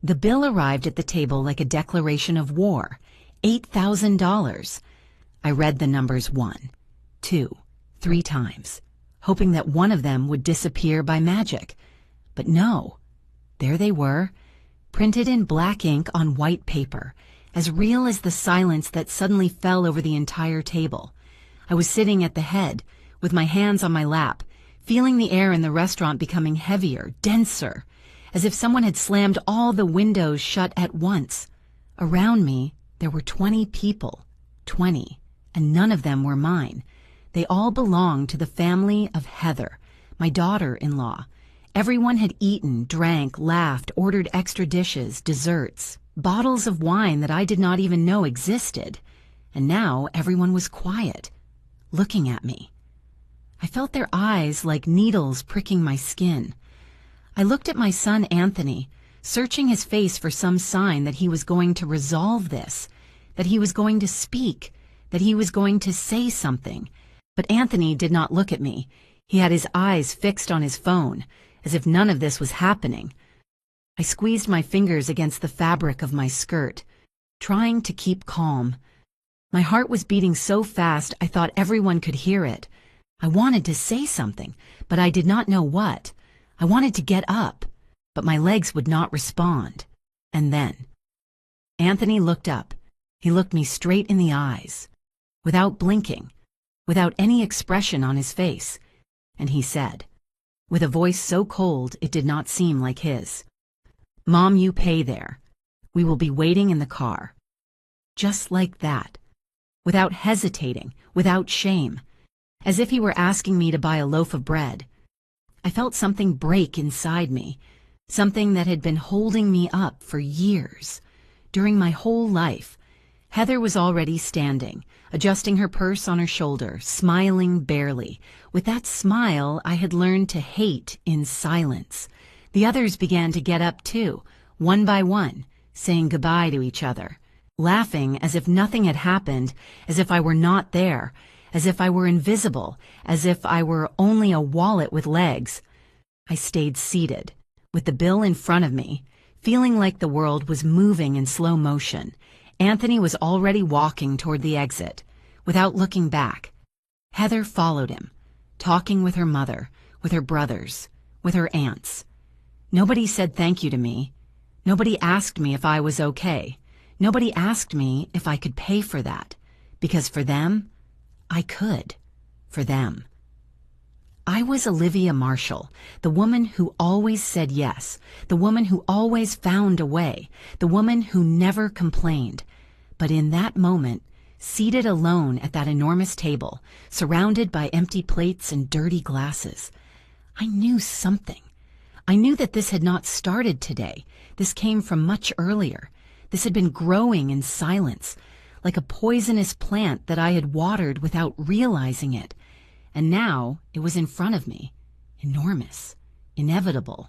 The bill arrived at the table like a declaration of war. $8,000. I read the numbers 1, 2, 3 times, hoping that one of them would disappear by magic. But no, there they were, printed in black ink on white paper, as real as the silence that suddenly fell over the entire table. I was sitting at the head, with my hands on my lap, feeling the air in the restaurant becoming heavier, denser, as if someone had slammed all the windows shut at once. Around me, there were 20 people, 20, and none of them were mine. They all belonged to the family of Heather, my daughter-in-law. Everyone had eaten, drank, laughed, ordered extra dishes, desserts, bottles of wine that I did not even know existed. And now everyone was quiet, looking at me. I felt their eyes like needles pricking my skin. I looked at my son Anthony, searching his face for some sign that he was going to resolve this, that he was going to speak, that he was going to say something. But Anthony did not look at me. He had his eyes fixed on his phone, as if none of this was happening. I squeezed my fingers against the fabric of my skirt, trying to keep calm. My heart was beating so fast I thought everyone could hear it. I wanted to say something, but I did not know what. I wanted to get up, but my legs would not respond. And then Anthony looked up. He looked me straight in the eyes, without blinking, without any expression on his face, and he said, with a voice so cold it did not seem like his, "Mom, you pay there. We will be waiting in the car." Just like that, without hesitating, without shame, as if he were asking me to buy a loaf of bread. I felt something break inside me, something that had been holding me up for years. During my whole life, Heather was already standing, adjusting her purse on her shoulder, smiling barely. With that smile, I had learned to hate in silence. The others began to get up too, one by one, saying goodbye to each other, laughing as if nothing had happened, as if I were not there, as if I were invisible, as if I were only a wallet with legs. I stayed seated, with the bill in front of me, feeling like the world was moving in slow motion. Anthony was already walking toward the exit, without looking back. Heather followed him, talking with her mother, with her brothers, with her aunts. Nobody said thank you to me. Nobody asked me if I was okay. Nobody asked me if I could pay for that, because for them, I could. For them. I was Olivia Marshall, the woman who always said yes, the woman who always found a way, the woman who never complained. But in that moment, seated alone at that enormous table, surrounded by empty plates and dirty glasses, I knew something. I knew that this had not started today. This came from much earlier. This had been growing in silence, like a poisonous plant that I had watered without realizing it. And now it was in front of me, enormous, inevitable,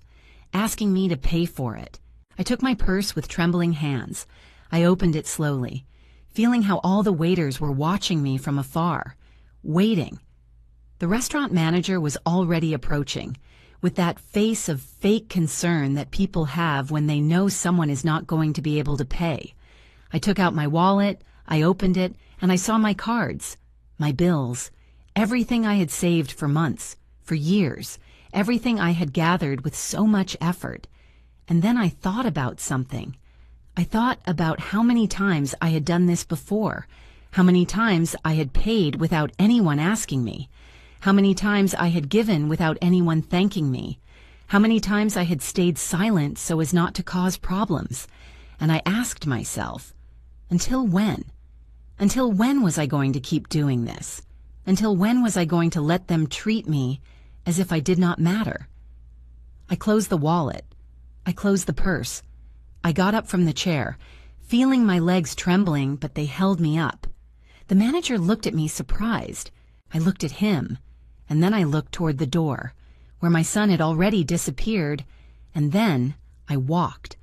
asking me to pay for it. I took my purse with trembling hands. I opened it slowly, feeling how all the waiters were watching me from afar, waiting. The restaurant manager was already approaching, with that face of fake concern that people have when they know someone is not going to be able to pay. I took out my wallet, I opened it, and I saw my cards, my bills, everything I had saved for months, for years, everything I had gathered with so much effort. And then I thought about something. I thought about how many times I had done this before, how many times I had paid without anyone asking me, how many times I had given without anyone thanking me, how many times I had stayed silent so as not to cause problems. And I asked myself, until when? Until when was I going to keep doing this? Until when was I going to let them treat me as if I did not matter? I closed the wallet. I closed the purse. I got up from the chair, feeling my legs trembling, but they held me up. The manager looked at me surprised. I looked at him, and then I looked toward the door, where my son had already disappeared, and then I walked.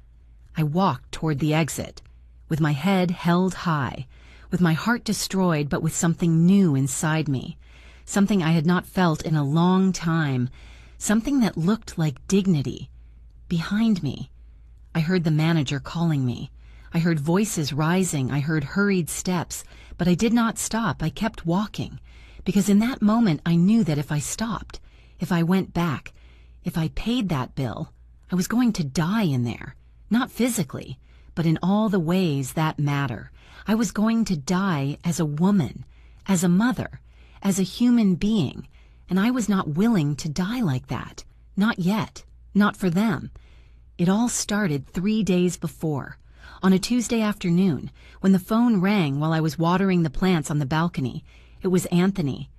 I walked toward the exit, with my head held high, with my heart destroyed but with something new inside me, something I had not felt in a long time, something that looked like dignity. Behind me, I heard the manager calling me. I heard voices rising. I heard hurried steps, but I did not stop. I kept walking, because in that moment I knew that if I stopped, if I went back, if I paid that bill, I was going to die in there. Not physically, but in all the ways that matter. I was going to die as a woman, as a mother, as a human being, and I was not willing to die like that. Not yet. Not for them. It all started 3 days before, on a Tuesday afternoon, when the phone rang while I was watering the plants on the balcony. It was Anthony.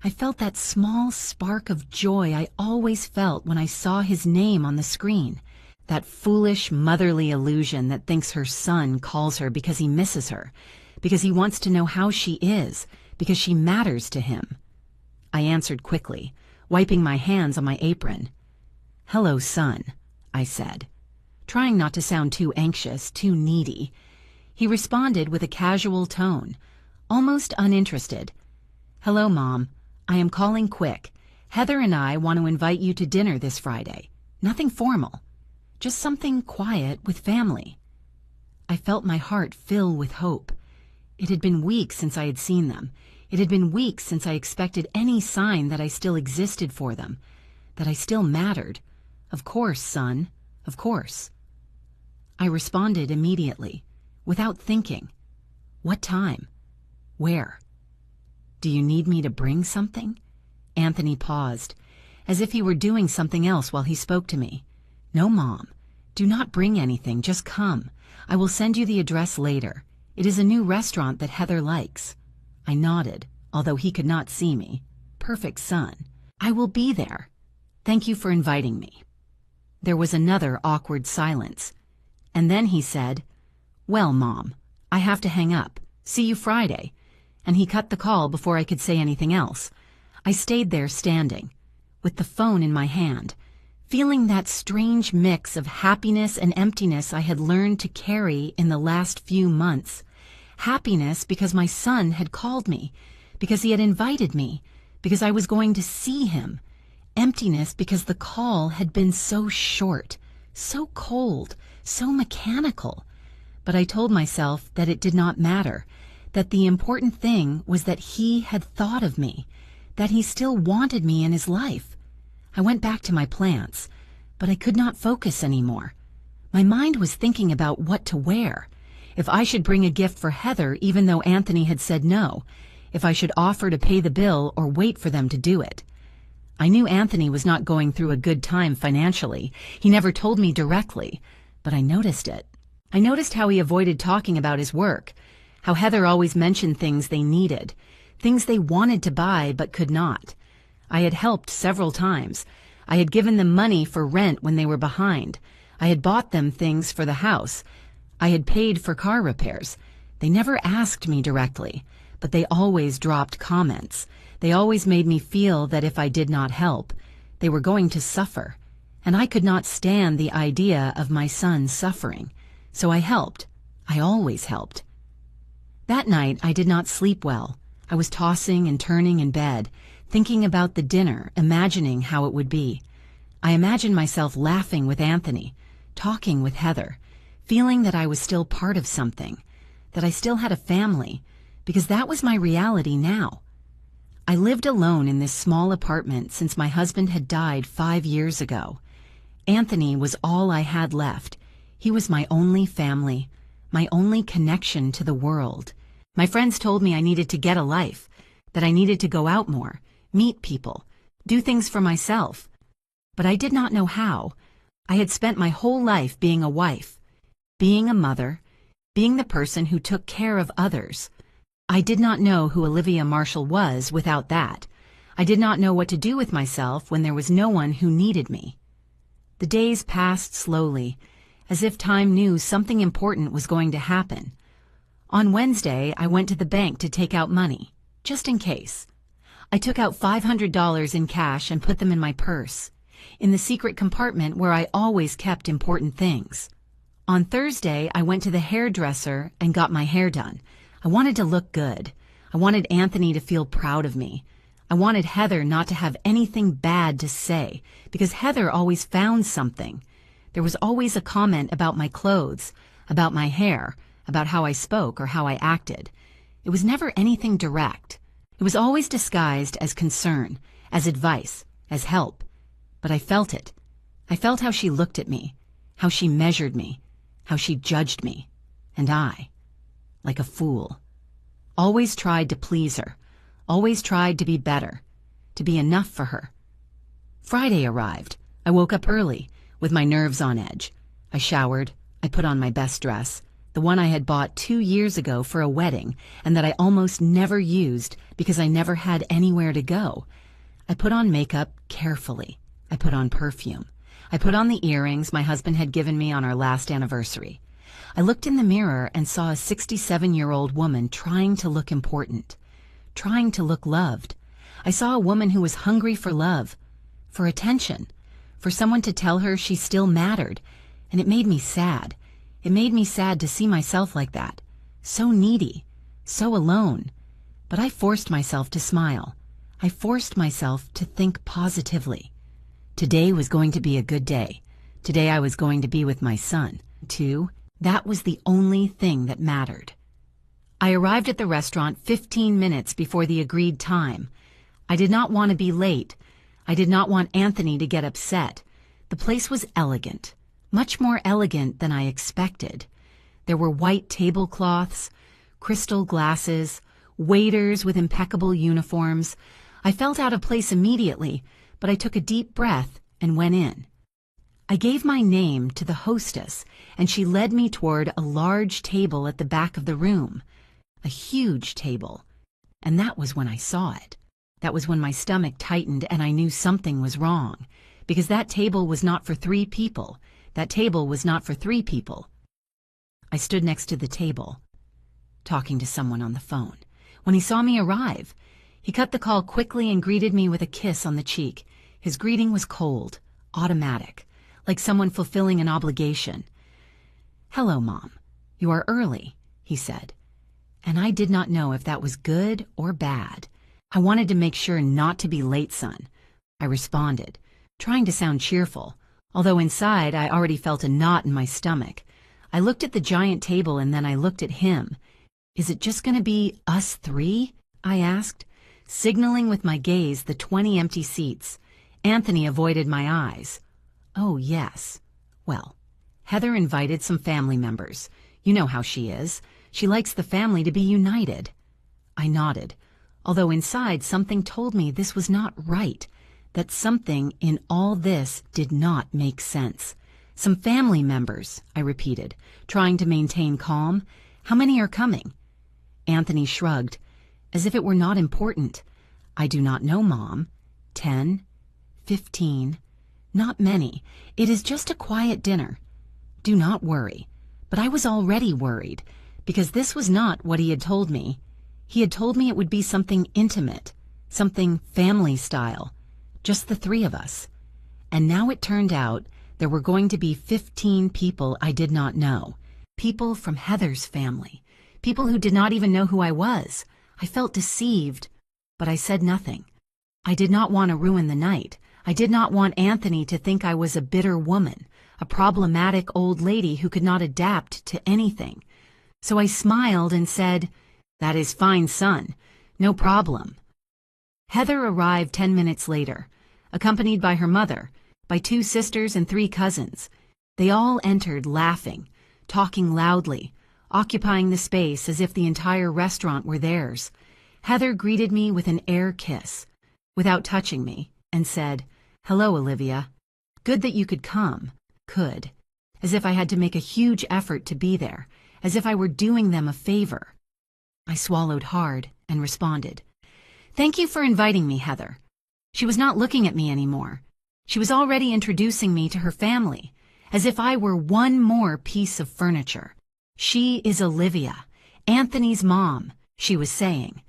I felt that small spark of joy I always felt when I saw his name on the screen. That foolish motherly illusion that thinks her son calls her because he misses her, because he wants to know how she is, because she matters to him. I answered quickly, wiping my hands on my apron. "Hello, son," I said, trying not to sound too anxious, too needy. He responded with a casual tone, almost uninterested. "Hello, Mom. I am calling quick. Heather and I want to invite you to dinner this Friday. Nothing formal. Just something quiet with family." I felt my heart fill with hope. It had been weeks since I had seen them. It had been weeks since I expected any sign that I still existed for them, that I still mattered. "Of course, son. Of course." I responded immediately, without thinking. "What time? Where? Do you need me to bring something?" Anthony paused, as if he were doing something else while he spoke to me. "No, Mom. Do not bring anything. Just come. I will send you the address later. It is a new restaurant that Heather likes." I nodded, although he could not see me. Perfect son. "I will be there. Thank you for inviting me." There was another awkward silence. And then he said, "Well, Mom, I have to hang up. See you Friday." And he cut the call before I could say anything else. I stayed there standing, with the phone in my hand, feeling that strange mix of happiness and emptiness I had learned to carry in the last few months. Happiness because my son had called me, because he had invited me, because I was going to see him. Emptiness because the call had been so short, so cold, so mechanical. But I told myself that it did not matter, that the important thing was that he had thought of me, that he still wanted me in his life. I went back to my plants, but I could not focus anymore. My mind was thinking about what to wear, if I should bring a gift for Heather even though Anthony had said no, if I should offer to pay the bill or wait for them to do it. I knew Anthony was not going through a good time financially. He never told me directly, but I noticed it. I noticed how he avoided talking about his work, how Heather always mentioned things they needed, things they wanted to buy but could not. I had helped several times. I had given them money for rent when they were behind. I had bought them things for the house. I had paid for car repairs. They never asked me directly, but they always dropped comments. They always made me feel that if I did not help, they were going to suffer, and I could not stand the idea of my son suffering. So I helped. I always helped. That night I did not sleep well. I was tossing and turning in bed, thinking about the dinner, imagining how it would be. I imagined myself laughing with Anthony, talking with Heather, feeling that I was still part of something, that I still had a family, because that was my reality now. I lived alone in this small apartment since my husband had died 5 years ago. Anthony was all I had left. He was my only family, my only connection to the world. My friends told me I needed to get a life, that I needed to go out more, meet people, do things for myself. But I did not know how. I had spent my whole life being a wife, being a mother, being the person who took care of others. I did not know who Olivia Marshall was without that. I did not know what to do with myself when there was no one who needed me. The days passed slowly, as if time knew something important was going to happen. On Wednesday, I went to the bank to take out money, just in case. I took out $500 in cash and put them in my purse, in the secret compartment where I always kept important things. On Thursday, I went to the hairdresser and got my hair done. I wanted to look good. I wanted Anthony to feel proud of me. I wanted Heather not to have anything bad to say, because Heather always found something. There was always a comment about my clothes, about my hair, about how I spoke or how I acted. It was never anything direct. It was always disguised as concern, as advice, as help. But I felt it. I felt how she looked at me, how she measured me, how she judged me. And I, like a fool, always tried to please her, always tried to be better, to be enough for her. Friday arrived. I woke up early, with my nerves on edge. I showered. I put on my best dress, the one I had bought 2 years ago for a wedding and that I almost never used because I never had anywhere to go. I put on makeup carefully. I put on perfume. I put on the earrings my husband had given me on our last anniversary. I looked in the mirror and saw a 67-year-old woman trying to look important, trying to look loved. I saw a woman who was hungry for love, for attention, for someone to tell her she still mattered, and it made me sad. It made me sad to see myself like that, so needy, so alone. But I forced myself to smile. I forced myself to think positively. Today was going to be a good day. Today I was going to be with my son. That was the only thing that mattered. I arrived at the restaurant 15 minutes before the agreed time. I did not want to be late. I did not want Anthony to get upset. The place was elegant, much more elegant than I expected. There were white tablecloths, crystal glasses, waiters with impeccable uniforms. I felt out of place immediately, but I took a deep breath and went in. I gave my name to the hostess, and she led me toward a large table at the back of the room, a huge table. And that was when I saw it. That was when my stomach tightened and I knew something was wrong, because that table was not for 3 people. That table was not for 3 people. I stood next to the table, talking to someone on the phone. When he saw me arrive, he cut the call quickly and greeted me with a kiss on the cheek. His greeting was cold, automatic, like someone fulfilling an obligation. "Hello, Mom. You are early," he said. And I did not know if that was good or bad. I wanted to make sure not to be late, son. I responded, trying to sound cheerful, although inside I already felt a knot in my stomach. I looked at the giant table and then I looked at him. "Is it just going to be us 3? I asked, signaling with my gaze the 20 empty seats. Anthony avoided my eyes. "Oh, yes. Well, Heather invited some family members. You know how she is. She likes the family to be united." I nodded, although inside something told me this was not right, that something in all this did not make sense. "Some family members," I repeated, trying to maintain calm. "How many are coming?" Anthony shrugged, as if it were not important. "I do not know, Mom. 10, 15, not many. It is just a quiet dinner. Do not worry." But I was already worried, because this was not what he had told me. He had told me it would be something intimate, something family style, just the 3 of us. And now it turned out there were going to be 15 people I did not know, people from Heather's family, people who did not even know who I was. I felt deceived, but I said nothing. I did not want to ruin the night. I did not want Anthony to think I was a bitter woman, a problematic old lady who could not adapt to anything. So I smiled and said, "That is fine, son. No problem." Heather arrived 10 minutes later, accompanied by her mother, by 2 sisters and 3 cousins. They all entered laughing, talking loudly, occupying the space as if the entire restaurant were theirs. Heather greeted me with an air kiss, without touching me, and said, "Hello, Olivia. Good that you could come." Could. As if I had to make a huge effort to be there, as if I were doing them a favor. I swallowed hard and responded, "Thank you for inviting me, Heather." She was not looking at me anymore. She was already introducing me to her family, as if I were one more piece of furniture. "She is Olivia, Anthony's mom," she was saying.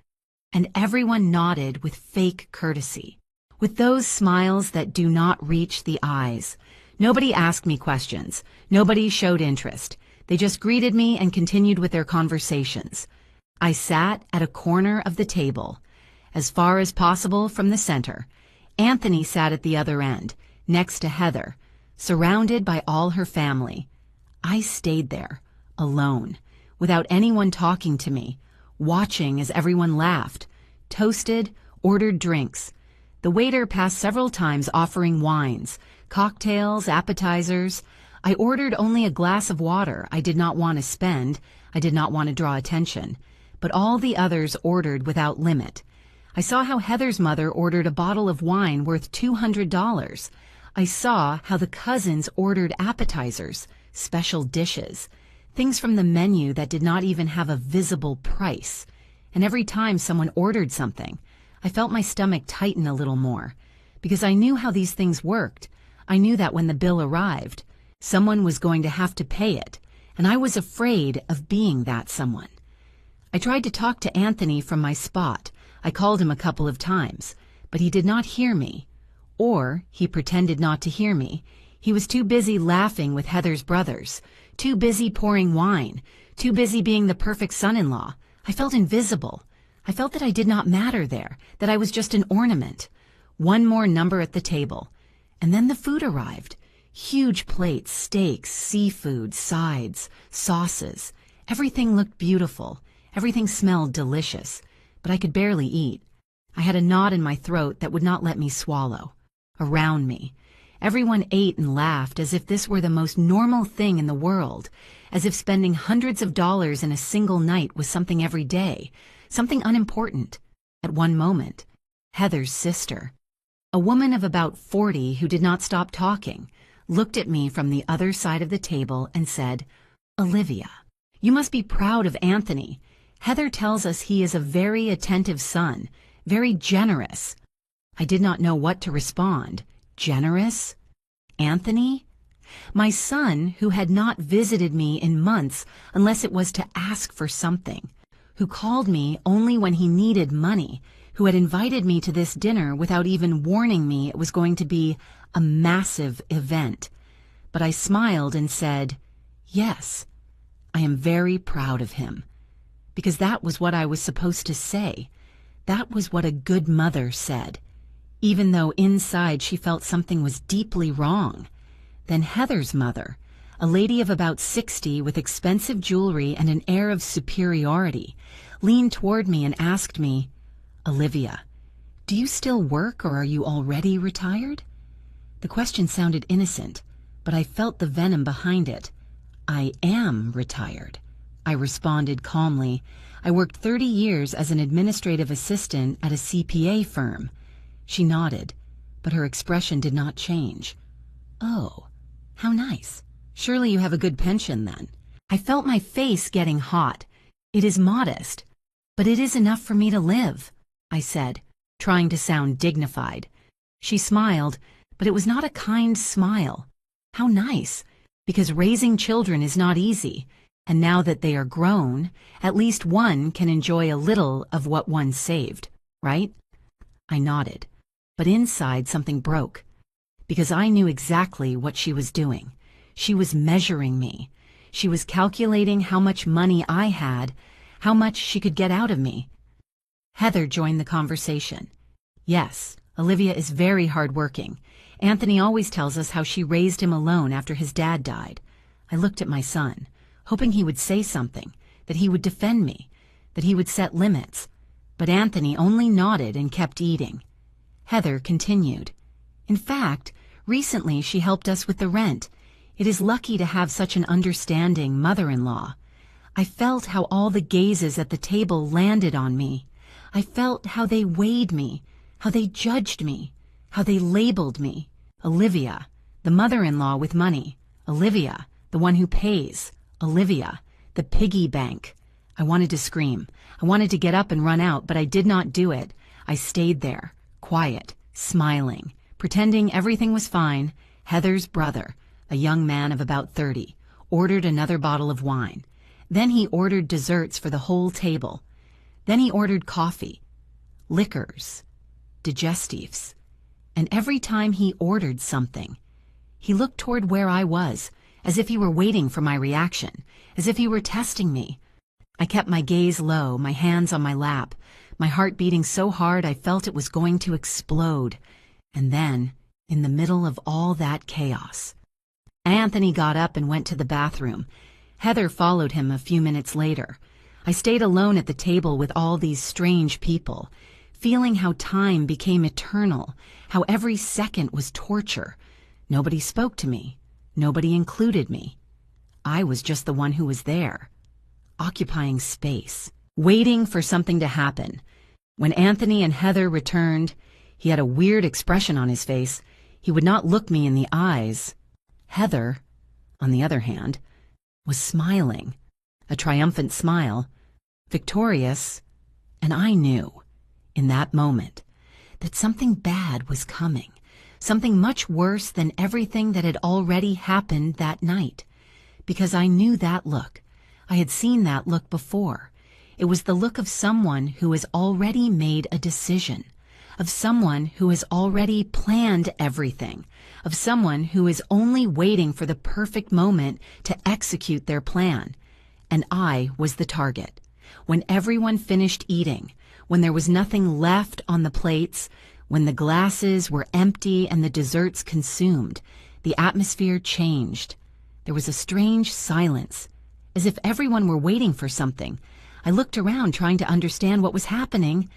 And everyone nodded with fake courtesy, with those smiles that do not reach the eyes. Nobody asked me questions. Nobody showed interest. They just greeted me and continued with their conversations. I sat at a corner of the table, as far as possible from the center. Anthony sat at the other end, next to Heather, surrounded by all her family. I stayed there, alone, without anyone talking to me, watching as everyone laughed, toasted, ordered drinks. The waiter passed several times offering wines, cocktails, appetizers. I ordered only a glass of water. I did not want to spend. I did not want to draw attention. But all the others ordered without limit. I saw how Heather's mother ordered a bottle of wine worth $200. I saw how the cousins ordered appetizers, special dishes, things from the menu that did not even have a visible price. And every time someone ordered something, I felt my stomach tighten a little more, because I knew how these things worked. I knew that when the bill arrived, someone was going to have to pay it, and I was afraid of being that someone. I tried to talk to Anthony from my spot. I called him a couple of times, but he did not hear me. Or he pretended not to hear me. He was too busy laughing with Heather's brothers, too busy pouring wine, too busy being the perfect son-in-law. I felt invisible. I felt that I did not matter there, that I was just an ornament. One more number at the table. And then the food arrived. Huge plates, steaks, seafood, sides, sauces. Everything looked beautiful. Everything smelled delicious. But I could barely eat. I had a knot in my throat that would not let me swallow. Around me, everyone ate and laughed as if this were the most normal thing in the world, as if spending hundreds of dollars in a single night was something every day, something unimportant. At one moment, Heather's sister, a woman of about 40 who did not stop talking, looked at me from the other side of the table and said, "Olivia, you must be proud of Anthony. Heather tells us he is a very attentive son, very generous." I did not know what to respond. Generous? Anthony? My son, who had not visited me in months unless it was to ask for something, who called me only when he needed money, who had invited me to this dinner without even warning me it was going to be a massive event. But I smiled and said, "Yes, I am very proud of him." Because that was what I was supposed to say. That was what a good mother said, even though inside she felt something was deeply wrong. Then Heather's mother, a lady of about 60 with expensive jewelry and an air of superiority, leaned toward me and asked me, "Olivia, do you still work or are you already retired?" The question sounded innocent, but I felt the venom behind it. "I am retired," I responded calmly. "I worked 30 years as an administrative assistant at a CPA firm." She nodded, but her expression did not change. "Oh, how nice. Surely you have a good pension then." I felt my face getting hot. "It is modest, but it is enough for me to live," I said, trying to sound dignified. She smiled, but it was not a kind smile. How nice, because raising children is not easy, and now that they are grown, at least one can enjoy a little of what one saved, right? I nodded, but inside something broke, because I knew exactly what she was doing. She was measuring me. She was calculating how much money I had, how much she could get out of me. Heather joined the conversation. "Yes, Olivia is very hardworking. Anthony always tells us how she raised him alone after his dad died." I looked at my son, hoping he would say something, that he would defend me, that he would set limits. But Anthony only nodded and kept eating. Heather continued. "In fact, recently she helped us with the rent. It is lucky to have such an understanding mother-in-law." I felt how all the gazes at the table landed on me. I felt how they weighed me, how they judged me, how they labeled me. Olivia, the mother-in-law with money. Olivia, the one who pays. Olivia, the piggy bank. I wanted to scream. I wanted to get up and run out, but I did not do it. I stayed there, quiet, smiling, pretending everything was fine. Heather's brother, a young man of about 30, ordered another bottle of wine. Then he ordered desserts for the whole table. Then he ordered coffee, liquors, digestives. And every time he ordered something, he looked toward where I was, as if he were waiting for my reaction, as if he were testing me. I kept my gaze low, my hands on my lap, my heart beating so hard I felt it was going to explode. And then, in the middle of all that chaos, Anthony got up and went to the bathroom. Heather followed him a few minutes later. I stayed alone at the table with all these strange people, feeling how time became eternal, how every second was torture. Nobody spoke to me. Nobody included me. I was just the one who was there, occupying space, waiting for something to happen. When Anthony and Heather returned, he had a weird expression on his face. He would not look me in the eyes. Heather, on the other hand, was smiling, a triumphant smile, victorious, and I knew, in that moment, that something bad was coming, something much worse than everything that had already happened that night, because I knew that look. I had seen that look before. It was the look of someone who has already made a decision, of someone who has already planned everything, of someone who is only waiting for the perfect moment to execute their plan. And I was the target. When everyone finished eating, when there was nothing left on the plates, when the glasses were empty and the desserts consumed, the atmosphere changed. There was a strange silence, as if everyone were waiting for something. I looked around trying to understand what was happening,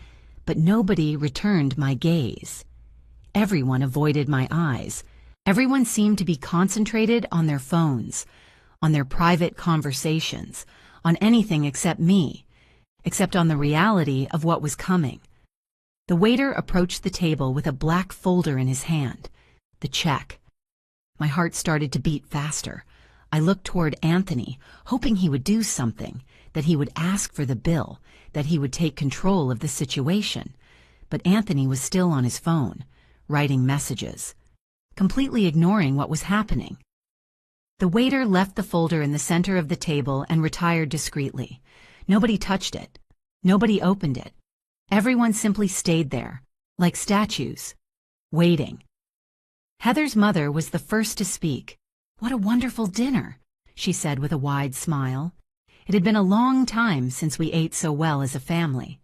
but nobody returned my gaze. Everyone avoided my eyes. Everyone seemed to be concentrated on their phones, on their private conversations, on anything except me, except on the reality of what was coming. The waiter approached the table with a black folder in his hand, the check. My heart started to beat faster. I looked toward Anthony, hoping he would do something, that he would ask for the bill, that he would take control of the situation. But Anthony was still on his phone, writing messages, completely ignoring what was happening. The waiter left the folder in the center of the table and retired discreetly. Nobody touched it. Nobody opened it. Everyone simply stayed there, like statues, waiting. Heather's mother was the first to speak. "What a wonderful dinner," she said with a wide smile. It had been a long time since we ate so well as a family.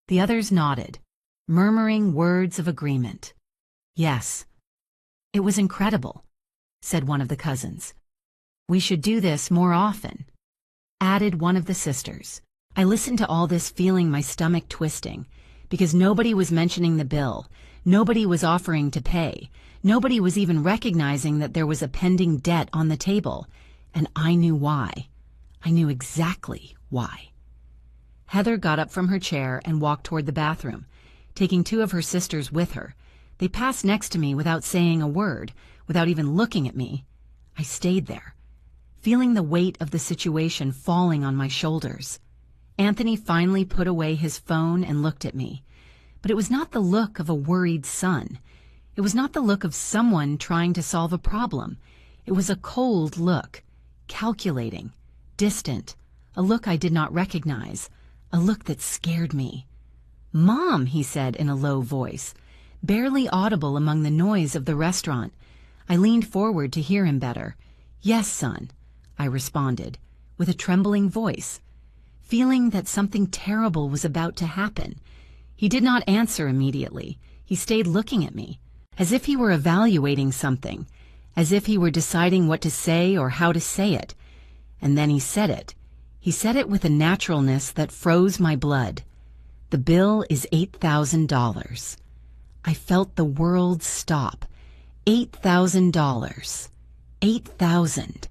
The others nodded, murmuring words of agreement. "Yes, it was incredible," said one of the cousins. "We should do this more often," added one of the sisters. I listened to all this feeling my stomach twisting, because nobody was mentioning the bill, nobody was offering to pay, nobody was even recognizing that there was a pending debt on the table, and I knew why. I knew exactly why. Heather got up from her chair and walked toward the bathroom, taking two of her sisters with her. They passed next to me without saying a word, without even looking at me. I stayed there, feeling the weight of the situation falling on my shoulders. Anthony finally put away his phone and looked at me. But it was not the look of a worried son. It was not the look of someone trying to solve a problem. It was a cold look, calculating, distant, a look I did not recognize, a look that scared me. "Mom," he said in a low voice, barely audible among the noise of the restaurant. I leaned forward to hear him better. "Yes, son," I responded, with a trembling voice, feeling that something terrible was about to happen. He did not answer immediately. He stayed looking at me, as if he were evaluating something, as if he were deciding what to say or how to say it. And then he said it. He said it with a naturalness that froze my blood. "The bill is $8,000. I felt the world stop. $8,000. 8,000.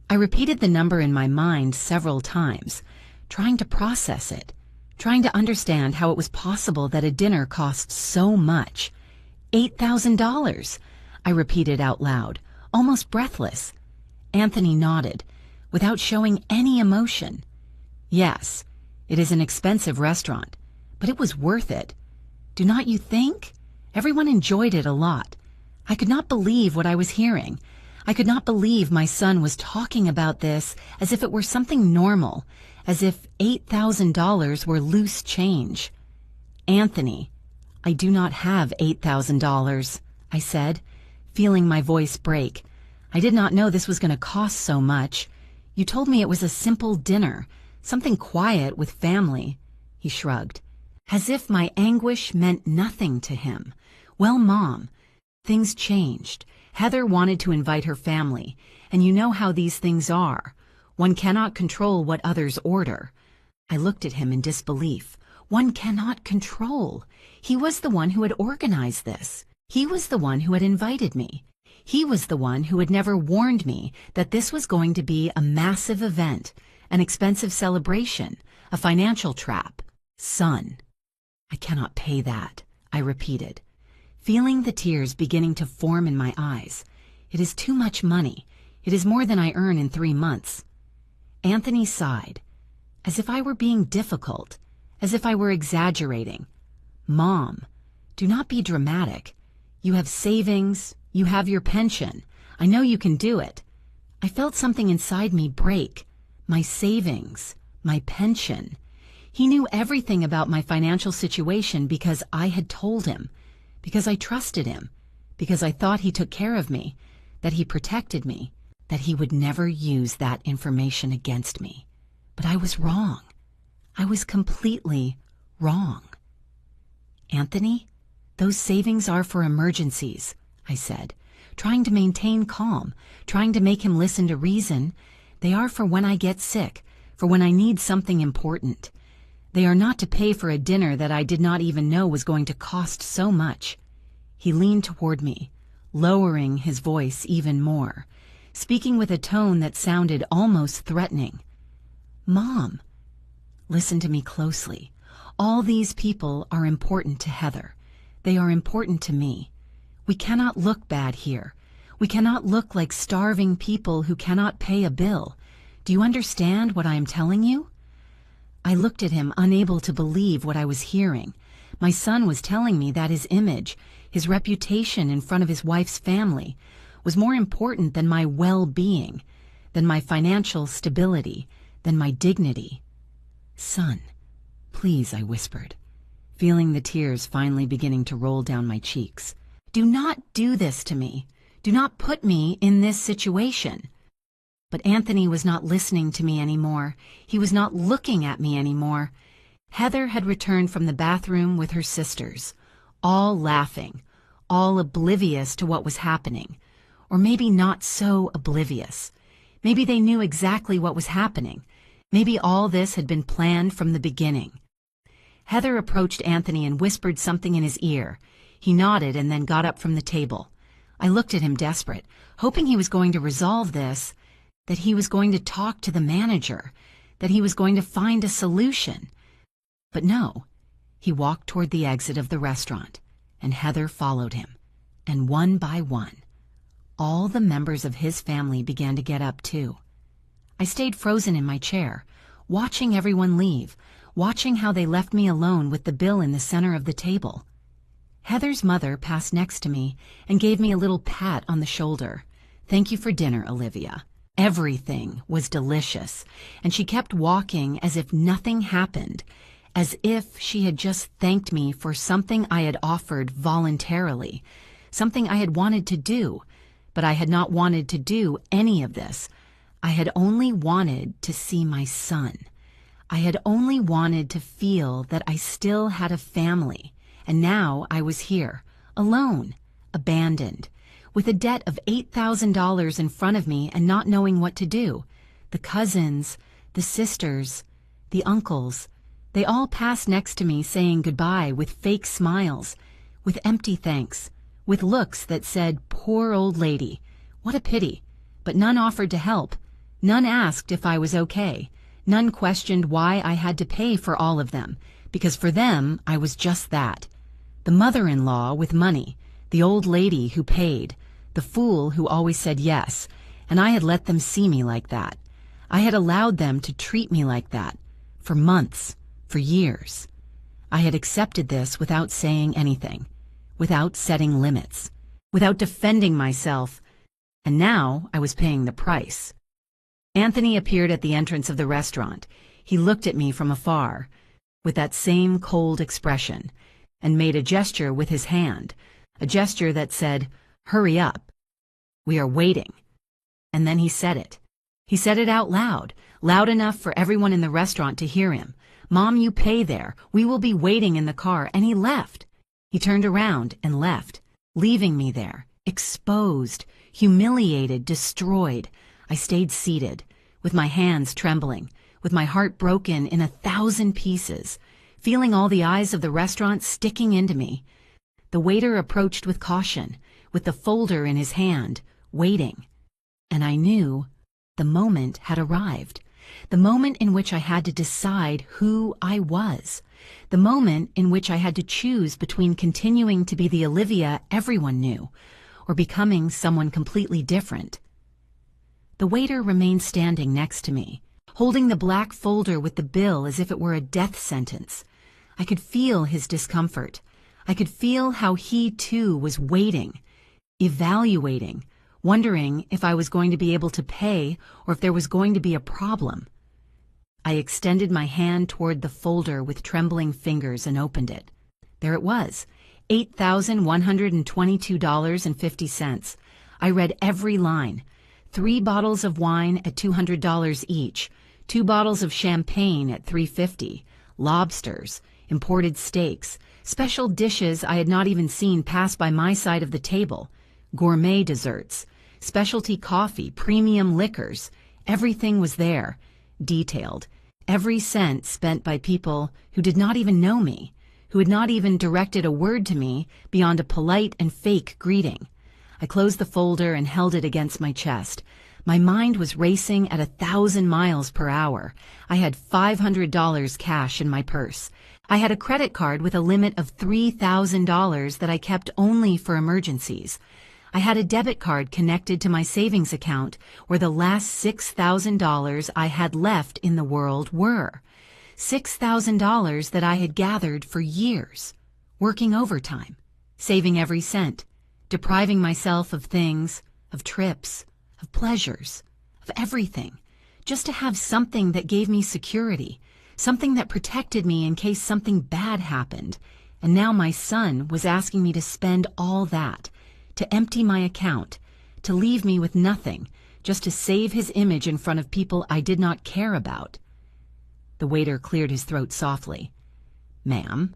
I repeated the number in my mind several times, trying to process it, trying to understand how it was possible that a dinner cost so much. $8,000, I repeated out loud, almost breathless. Anthony nodded, without showing any emotion. "Yes, it is an expensive restaurant, but it was worth it. Do not you think? Everyone enjoyed it a lot. I could not believe what I was hearing. I could not believe my son was talking about this as if it were something normal, as if $8,000 were loose change. "Anthony, I do not have $8,000, I said, feeling my voice break. "I did not know this was going to cost so much. You told me it was a simple dinner, something quiet with family." He shrugged, as if my anguish meant nothing to him. "Well, Mom, Things changed. Heather wanted to invite her family, and you know how these things are. One cannot control what others order. I looked at him in disbelief. One cannot control. He was the one who had organized this. He was the one who had invited me. He was the one who had never warned me that this was going to be a massive event, an expensive celebration, a financial trap. Son. I cannot pay that, I repeated, feeling the tears beginning to form in my eyes. It is too much money. It is more than I earn in 3 months. Anthony sighed, as if I were being difficult, as if I were exaggerating. Mom, do not be dramatic. You have savings, you have your pension. I know you can do it. I felt something inside me break. My savings, my pension. He knew everything about my financial situation because I had told him, because I trusted him, because I thought he took care of me, that he protected me, that he would never use that information against me. But I was wrong. I was completely wrong. Anthony, those savings are for emergencies, I said, trying to maintain calm, trying to make him listen to reason. They are for when I get sick, for when I need something important. They are not to pay for a dinner that I did not even know was going to cost so much. He leaned toward me, lowering his voice even more, speaking with a tone that sounded almost threatening. Mom, listen to me closely. All these people are important to Heather. They are important to me. We cannot look bad here. We cannot look like starving people who cannot pay a bill. Do you understand what I am telling you? I looked at him, unable to believe what I was hearing. My son was telling me that his image, his reputation in front of his wife's family, was more important than my well-being, than my financial stability, than my dignity. Son, please, I whispered, feeling the tears finally beginning to roll down my cheeks. Do not do this to me. Do not put me in this situation. But Anthony was not listening to me anymore. He was not looking at me anymore. Heather had returned from the bathroom with her sisters, all laughing, all oblivious to what was happening. Or maybe not so oblivious. Maybe they knew exactly what was happening. Maybe all this had been planned from the beginning. Heather approached Anthony and whispered something in his ear. He nodded and then got up from the table. I looked at him desperate, hoping he was going to resolve this, that he was going to talk to the manager, that he was going to find a solution. But no, he walked toward the exit of the restaurant, and Heather followed him. And one by one, all the members of his family began to get up too. I stayed frozen in my chair, watching everyone leave, watching how they left me alone with the bill in the center of the table. Heather's mother passed next to me and gave me a little pat on the shoulder. Thank you for dinner, Olivia. Everything was delicious, and she kept walking as if nothing happened, as if she had just thanked me for something I had offered voluntarily, something I had wanted to do, but I had not wanted to do any of this. I had only wanted to see my son. I had only wanted to feel that I still had a family, and now I was here, alone, abandoned, with a debt of $8,000 in front of me and not knowing what to do. The cousins, the sisters, the uncles, they all passed next to me saying goodbye with fake smiles, with empty thanks, with looks that said, poor old lady, what a pity. But none offered to help. None asked if I was okay. None questioned why I had to pay for all of them, because for them I was just that. The mother-in-law with money, the old lady who paid, the fool who always said yes, and I had let them see me like that. I had allowed them to treat me like that, for months, for years. I had accepted this without saying anything, without setting limits, without defending myself, and now I was paying the price. Anthony appeared at the entrance of the restaurant. He looked at me from afar, with that same cold expression, and made a gesture with his hand, a gesture that said, hurry up. We are waiting. And then he said it. He said it out loud, loud enough for everyone in the restaurant to hear him. Mom, you pay there. We will be waiting in the car. And he left. He turned around and left, leaving me there, exposed, humiliated, destroyed. I stayed seated, with my hands trembling, with my heart broken in 1,000 pieces, feeling all the eyes of the restaurant sticking into me. The waiter approached with caution, with the folder in his hand, waiting. And I knew the moment had arrived. The moment in which I had to decide who I was. The moment in which I had to choose between continuing to be the Olivia everyone knew, or becoming someone completely different. The waiter remained standing next to me, holding the black folder with the bill as if it were a death sentence. I could feel his discomfort. I could feel how he too was waiting, evaluating, wondering if I was going to be able to pay or if there was going to be a problem. I extended my hand toward the folder with trembling fingers and opened it. There it was, $8,122.50. I read every line. 3 bottles of wine at $200 each, 2 bottles of champagne at $350, lobsters, imported steaks, special dishes I had not even seen pass by my side of the table, gourmet desserts, specialty coffee, premium liquors. Everything was there, detailed, every cent spent by people who did not even know me, who had not even directed a word to me beyond a polite and fake greeting. I closed the folder and held it against my chest. My mind was racing at 1,000 miles per hour. I had $500 cash in my purse. I had a credit card with a limit of $3,000 that I kept only for emergencies. I had a debit card connected to my savings account where the last $6,000 I had left in the world were. $6,000 that I had gathered for years, working overtime, saving every cent, depriving myself of things, of trips, of pleasures, of everything, just to have something that gave me security, something that protected me in case something bad happened. And now my son was asking me to spend all that, to empty my account, to leave me with nothing, just to save his image in front of people I did not care about. The waiter cleared his throat softly. "Ma'am,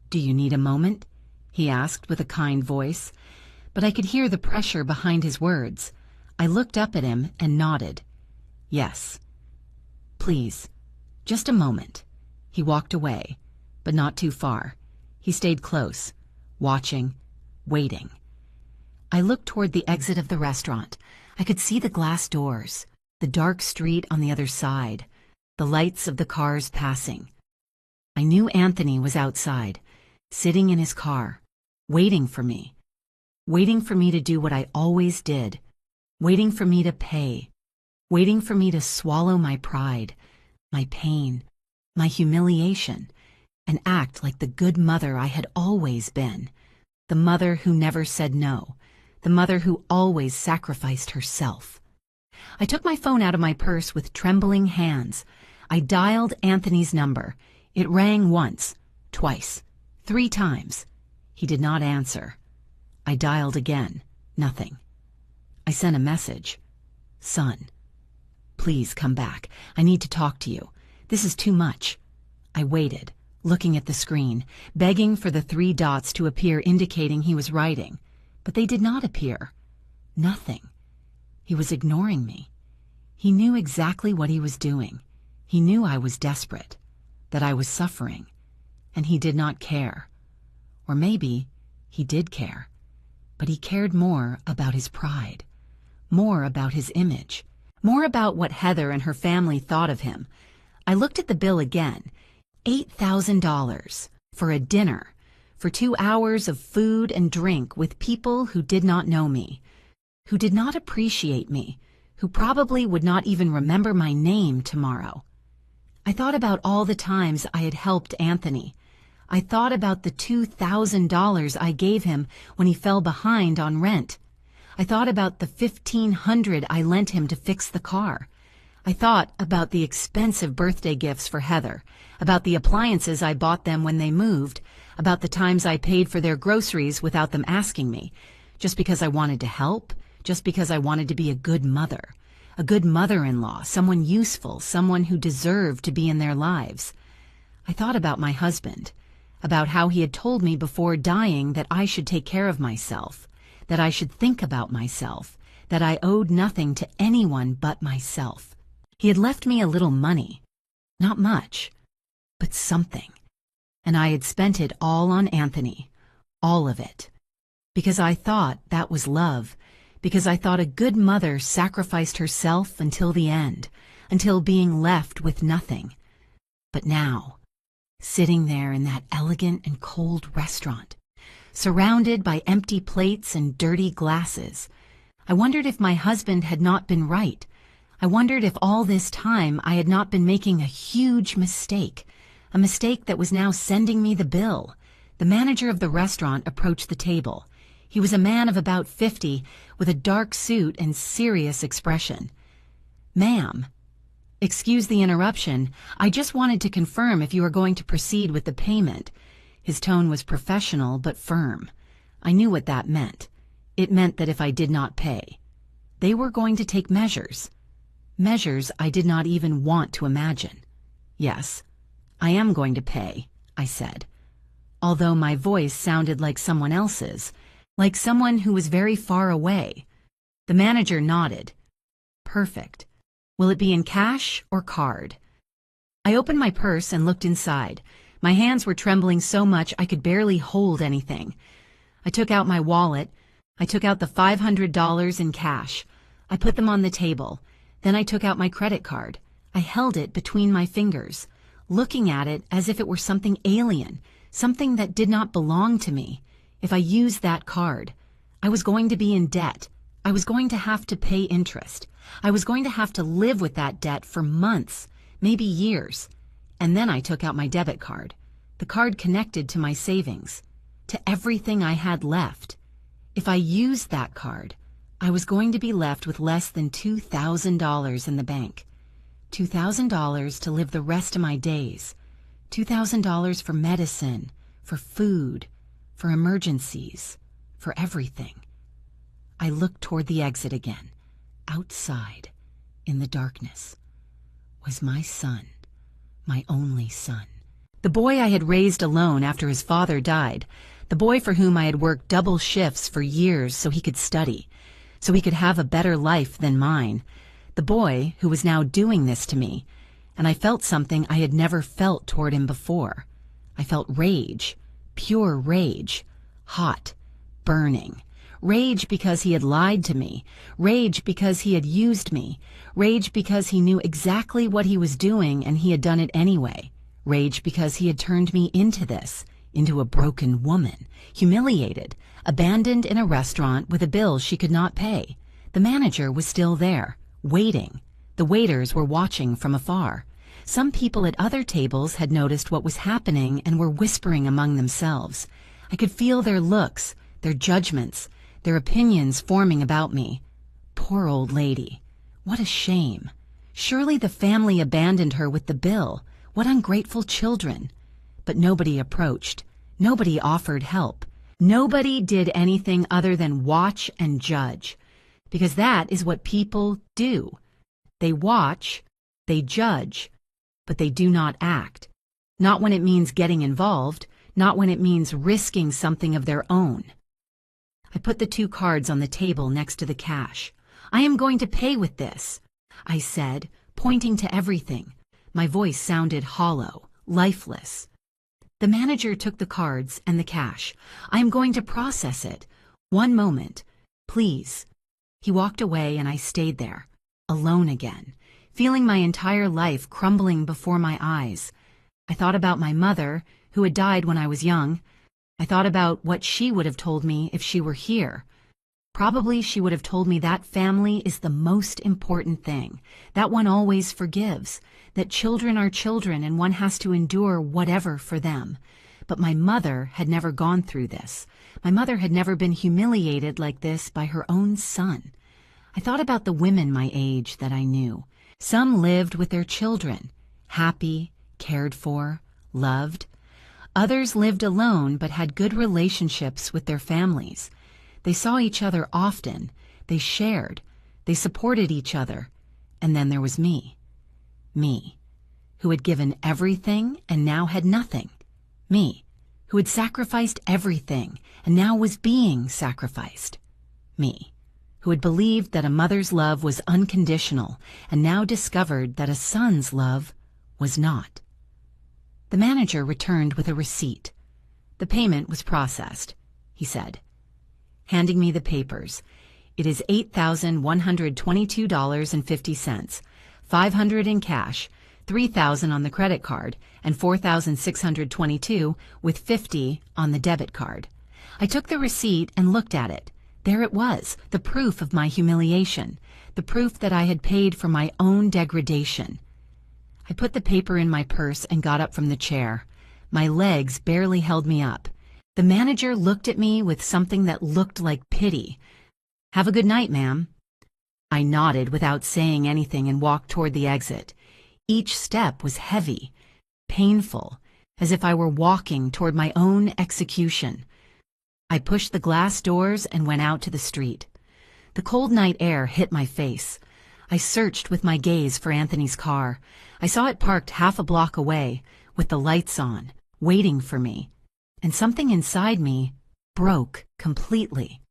do you need a moment?" he asked with a kind voice, but I could hear the pressure behind his words. I looked up at him and nodded. "Yes. Please, just a moment." He walked away, but not too far. He stayed close, watching, waiting. I looked toward the exit of the restaurant. I could see the glass doors, the dark street on the other side, the lights of the cars passing. I knew Anthony was outside, sitting in his car, waiting for me to do what I always did, waiting for me to pay, waiting for me to swallow my pride, my pain, my humiliation, and act like the good mother I had always been, the mother who never said no, the mother who always sacrificed herself. I took my phone out of my purse with trembling hands. I dialed Anthony's number. It rang once, twice, 3 times. He did not answer. I dialed again. Nothing. I sent a message. "Son, please come back. I need to talk to you. This is too much." I waited, looking at the screen, begging for the 3 dots to appear indicating he was writing. But they did not appear. Nothing. He was ignoring me. He knew exactly what he was doing. He knew I was desperate, that I was suffering, and he did not care. Or maybe he did care, but he cared more about his pride, more about his image, more about what Heather and her family thought of him. I looked at the bill again. $8,000 for a dinner, for 2 hours of food and drink with people who did not know me, who did not appreciate me, who probably would not even remember my name tomorrow. I thought about all the times I had helped Anthony. I thought about the $2,000 I gave him when he fell behind on rent. I thought about the $1,500 I lent him to fix the car. I thought about the expensive birthday gifts for Heather, about the appliances I bought them when they moved, about the times I paid for their groceries without them asking me, just because I wanted to help, just because I wanted to be a good mother-in-law, someone useful, someone who deserved to be in their lives. I thought about my husband, about how he had told me before dying that I should take care of myself, that I should think about myself, that I owed nothing to anyone but myself. He had left me a little money. Not much, but something. And I had spent it all on Anthony, all of it. Because I thought that was love, because I thought a good mother sacrificed herself until the end, until being left with nothing. But now, sitting there in that elegant and cold restaurant, surrounded by empty plates and dirty glasses, I wondered if my husband had not been right. I wondered if all this time I had not been making a huge mistake, a mistake that was now sending me the bill. The manager of the restaurant approached the table. He was a man of about 50, with a dark suit and serious expression. "Ma'am, excuse the interruption. I just wanted to confirm if you are going to proceed with the payment." His tone was professional but firm. I knew what that meant. It meant that if I did not pay, they were going to take measures. Measures I did not even want to imagine. "Yes, I am going to pay," I said, although my voice sounded like someone else's, like someone who was very far away. The manager nodded. "Perfect. Will it be in cash or card?" I opened my purse and looked inside. My hands were trembling so much I could barely hold anything. I took out my wallet. I took out the $500 in cash. I put them on the table. Then I took out my credit card. I held it between my fingers, looking at it as if it were something alien, something that did not belong to me. If I used that card, I was going to be in debt. I was going to have to pay interest. I was going to have to live with that debt for months, maybe years. And then I took out my debit card, the card connected to my savings, to everything I had left. If I used that card, I was going to be left with less than $2,000 in the bank. $2,000 to live the rest of my days. $2,000 for medicine, for food, for emergencies, for everything. I looked toward the exit again. Outside, in the darkness, was my son, my only son. The boy I had raised alone after his father died, the boy for whom I had worked double shifts for years so he could study, so he could have a better life than mine. The boy who was now doing this to me, and I felt something I had never felt toward him before. I felt rage, pure rage, hot, burning. Rage because he had lied to me, rage because he had used me, rage because he knew exactly what he was doing and he had done it anyway, rage because he had turned me into this, into a broken woman, humiliated, abandoned in a restaurant with a bill she could not pay. The manager was still there, waiting. The waiters were watching from afar. Some people at other tables had noticed what was happening and were whispering among themselves. I could feel their looks, their judgments, their opinions forming about me. Poor old lady. What a shame. Surely the family abandoned her with the bill. What ungrateful children. But nobody approached. Nobody offered help. Nobody did anything other than watch and judge. Because that is what people do. They watch, they judge, but they do not act. Not when it means getting involved, not when it means risking something of their own. I put the 2 cards on the table next to the cash. "I am going to pay with this," I said, pointing to everything. My voice sounded hollow, lifeless. The manager took the cards and the cash. "I am going to process it. One moment, please." He walked away and I stayed there, alone again, feeling my entire life crumbling before my eyes. I thought about my mother, who had died when I was young. I thought about what she would have told me if she were here. Probably she would have told me that family is the most important thing, that one always forgives, that children are children and one has to endure whatever for them. But my mother had never gone through this. My mother had never been humiliated like this by her own son. I thought about the women my age that I knew. Some lived with their children, happy, cared for, loved. Others lived alone but had good relationships with their families. They saw each other often, they shared, they supported each other. And then there was me, who had given everything and now had nothing. Me, who had sacrificed everything and now was being sacrificed. Me, who had believed that a mother's love was unconditional and now discovered that a son's love was not. The manager returned with a receipt. The payment was processed, he said, handing me the papers. It is $8,122.50, $500 in cash, $3,000 on the credit card, and $4,622 with $50 on the debit card. I took the receipt and looked at it. There it was, the proof of my humiliation, the proof that I had paid for my own degradation. I put the paper in my purse and got up from the chair. My legs barely held me up. The manager looked at me with something that looked like pity. "Have a good night, ma'am." I nodded without saying anything and walked toward the exit. Each step was heavy, painful, as if I were walking toward my own execution. I pushed the glass doors and went out to the street. The cold night air hit my face. I searched with my gaze for Anthony's car. I saw it parked half a block away, with the lights on, waiting for me. And something inside me broke completely.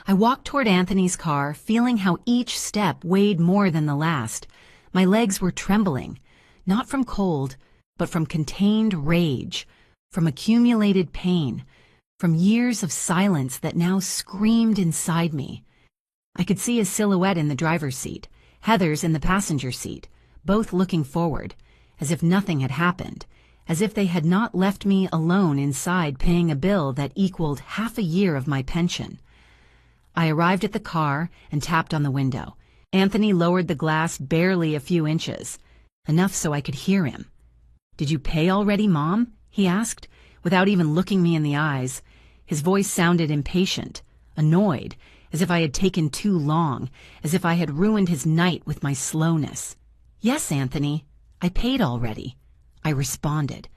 I walked toward Anthony's car, feeling how each step weighed more than the last. My legs were trembling, not from cold, but from contained rage, from accumulated pain, from years of silence that now screamed inside me. I could see a silhouette in the driver's seat, Heather's in the passenger seat, both looking forward, as if nothing had happened, as if they had not left me alone inside paying a bill that equaled half a year of my pension. I arrived at the car and tapped on the window. Anthony lowered the glass barely a few inches, enough so I could hear him. "Did you pay already, Mom?" he asked, without even looking me in the eyes. His voice sounded impatient, annoyed, as if I had taken too long, as if I had ruined his night with my slowness. "Yes, Anthony, I paid already," I responded.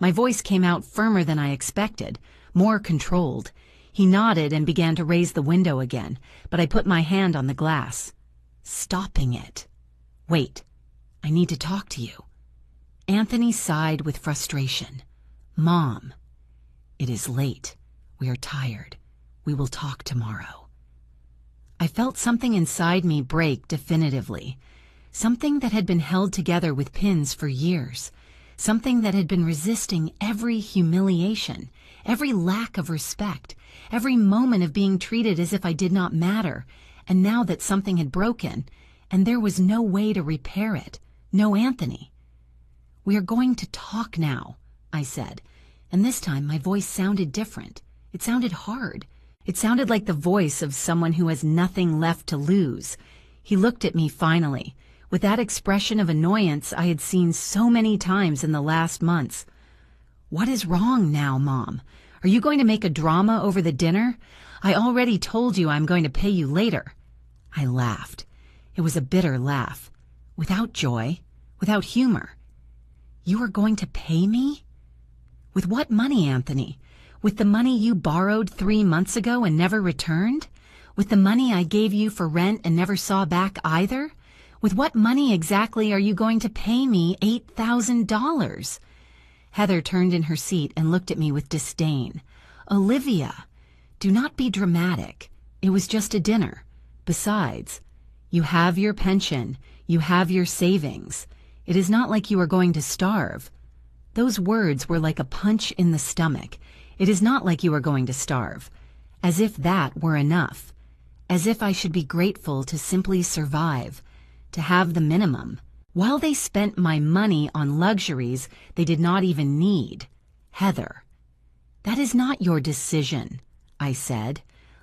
My voice came out firmer than I expected, more controlled. He nodded and began to raise the window again, but I put my hand on the glass, stopping it. "Wait, I need to talk to you." Anthony sighed with frustration. "Mom, it is late. We are tired. We will talk tomorrow." I felt something inside me break definitively, something that had been held together with pins for years, something that had been resisting every humiliation, every lack of respect, every moment of being treated as if I did not matter, and now that something had broken, and there was no way to repair it, no Anthony. "We are going to talk now," I said, and this time my voice sounded different. It sounded hard. It sounded like the voice of someone who has nothing left to lose. He looked at me finally, with that expression of annoyance I had seen so many times in the last months. "What is wrong now, Mom? Are you going to make a drama over the dinner? I already told you I'm going to pay you later." I laughed. It was a bitter laugh, without joy, without humor. "You are going to pay me? With what money, Anthony? With the money you borrowed 3 months ago and never returned? With the money I gave you for rent and never saw back either? With what money exactly are you going to pay me $8,000? Heather turned in her seat and looked at me with disdain. "Olivia, do not be dramatic. It was just a dinner. Besides, you have your pension, you have your savings. It is not like you are going to starve." Those words were like a punch in the stomach. It is not like you are going to starve. As if that were enough. As if I should be grateful to simply survive, to have the minimum. While they spent my money on luxuries they did not even need. "Heather, that is not your decision," I said,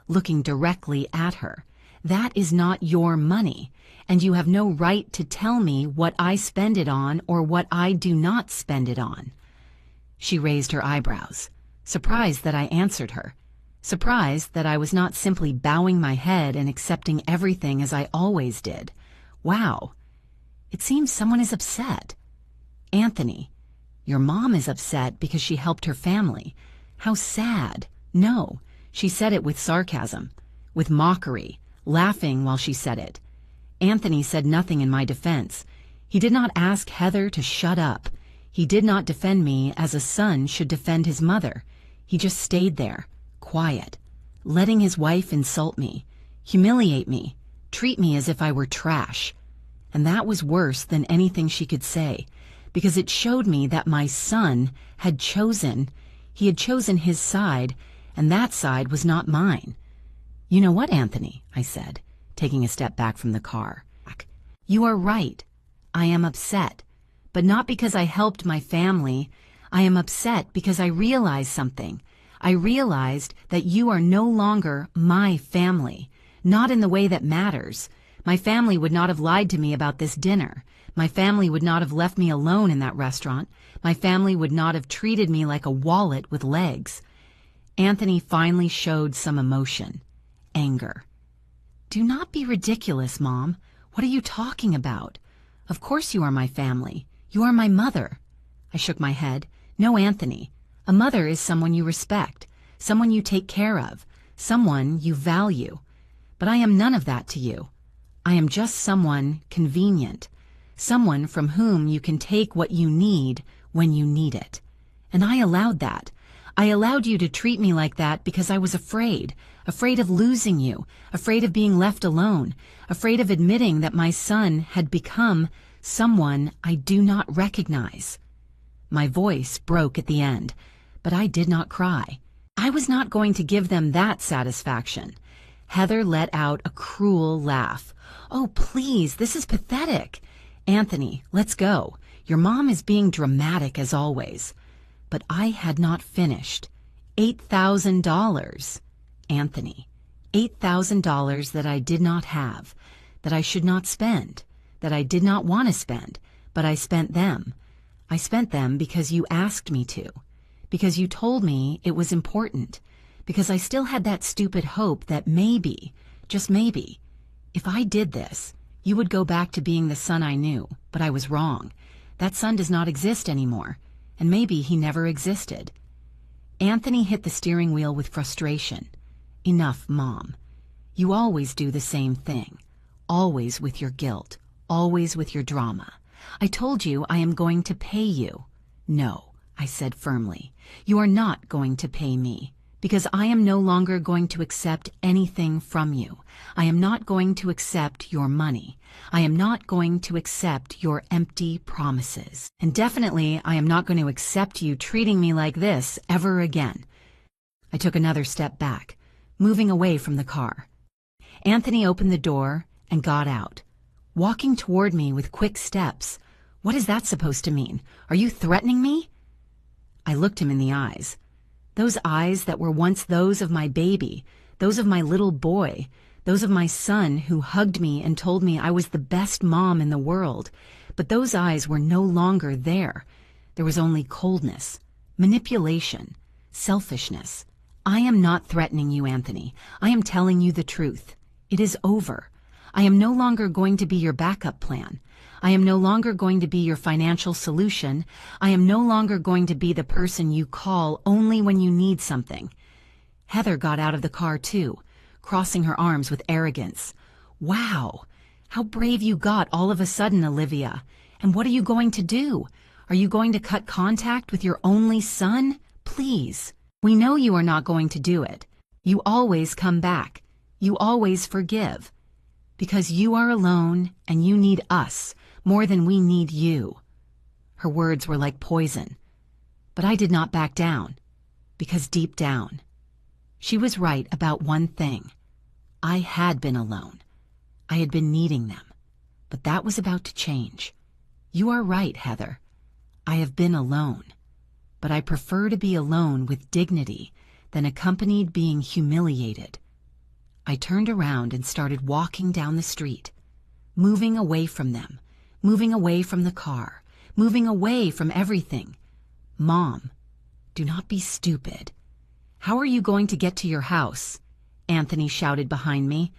looking directly at her. "That is not your money, and you have no right to tell me what I spend it on or what I do not spend it on." She raised her eyebrows, surprised that I answered her, surprised that I was not simply bowing my head and accepting everything as I always did. Wow. It seems someone is upset. "Anthony, your mom is upset because she helped her family. How sad." No, she said it with sarcasm, with mockery, laughing while she said it. Anthony said nothing in my defense. He did not ask Heather to shut up. He did not defend me as a son should defend his mother. He just stayed there, quiet, letting his wife insult me, humiliate me, treat me as if I were trash. And that was worse than anything she could say, because it showed me that my son had chosen his side, and that side was not mine. "You know what, Anthony?" I said, taking a step back from the car. "You are right. I am upset, but not because I helped my family. I am upset because I realized something. I realized that you are no longer my family, not in the way that matters. My family would not have lied to me about this dinner. My family would not have left me alone in that restaurant. My family would not have treated me like a wallet with legs." Anthony finally showed some emotion, anger. "Do not be ridiculous, Mom. What are you talking about? Of course you are my family. You are my mother." I shook my head. "No, Anthony. A mother is someone you respect, someone you take care of, someone you value. But I am none of that to you. I am just someone convenient, someone from whom you can take what you need when you need it. And I allowed that. I allowed you to treat me like that because I was afraid of losing you, afraid of being left alone, afraid of admitting that my son had become someone I do not recognize." My voice broke at the end, but I did not cry. I was not going to give them that satisfaction. Heather let out a cruel laugh. "Oh, please, this is pathetic. Anthony, let's go. Your mom is being dramatic as always." But I had not finished. $8,000. Anthony, $8,000 that I did not have, that I should not spend, that I did not want to spend, but I spent them. I spent them because you asked me to, because you told me it was important, because I still had that stupid hope that maybe, just maybe, if I did this, you would go back to being the son I knew. But I was wrong. That son does not exist anymore, and maybe he never existed. Anthony hit the steering wheel with frustration. "Enough, Mom. You always do the same thing, always with your guilt, always with your drama. I told you I am going to pay you." "No," I said firmly, "you are not going to pay me, because I am no longer going to accept anything from you. I am not going to accept your money. I am not going to accept your empty promises. And definitely I am not going to accept you treating me like this ever again." I took another step back, moving away from the car. Anthony opened the door and got out, walking toward me with quick steps. "What is that supposed to mean? Are you threatening me?" I looked him in the eyes. Those eyes that were once those of my baby, those of my little boy, those of my son who hugged me and told me I was the best mom in the world. But those eyes were no longer there. There was only coldness, manipulation, selfishness. "I am not threatening you, Anthony. I am telling you the truth. It is over. I am no longer going to be your backup plan. I am no longer going to be your financial solution. I am no longer going to be the person you call only when you need something." Heather got out of the car too, crossing her arms with arrogance. "Wow, how brave you got all of a sudden, Olivia. And what are you going to do? Are you going to cut contact with your only son? Please. We know you are not going to do it. You always come back. You always forgive. Because you are alone and you need us more than we need you." Her words were like poison. But I did not back down, because deep down, she was right about one thing. I had been alone. I had been needing them. But that was about to change. You are right, Heather. I have been alone. But I prefer to be alone with dignity than accompanied being humiliated. I turned around and started walking down the street, moving away from them, moving away from the car, moving away from everything. "Mom, do not be stupid. How are you going to get to your house?" Anthony shouted behind me.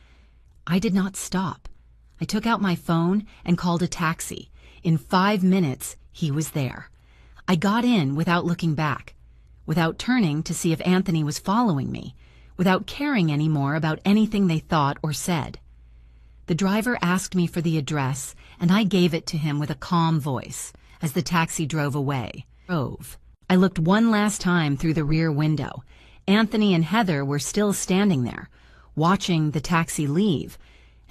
I did not stop. I took out my phone and called a taxi. In 5 minutes, he was there. I got in without looking back, without turning to see if Anthony was following me, without caring any more about anything they thought or said. The driver asked me for the address, and I gave it to him with a calm voice as the taxi drove away. I looked one last time through the rear window. Anthony and Heather were still standing there, watching the taxi leave,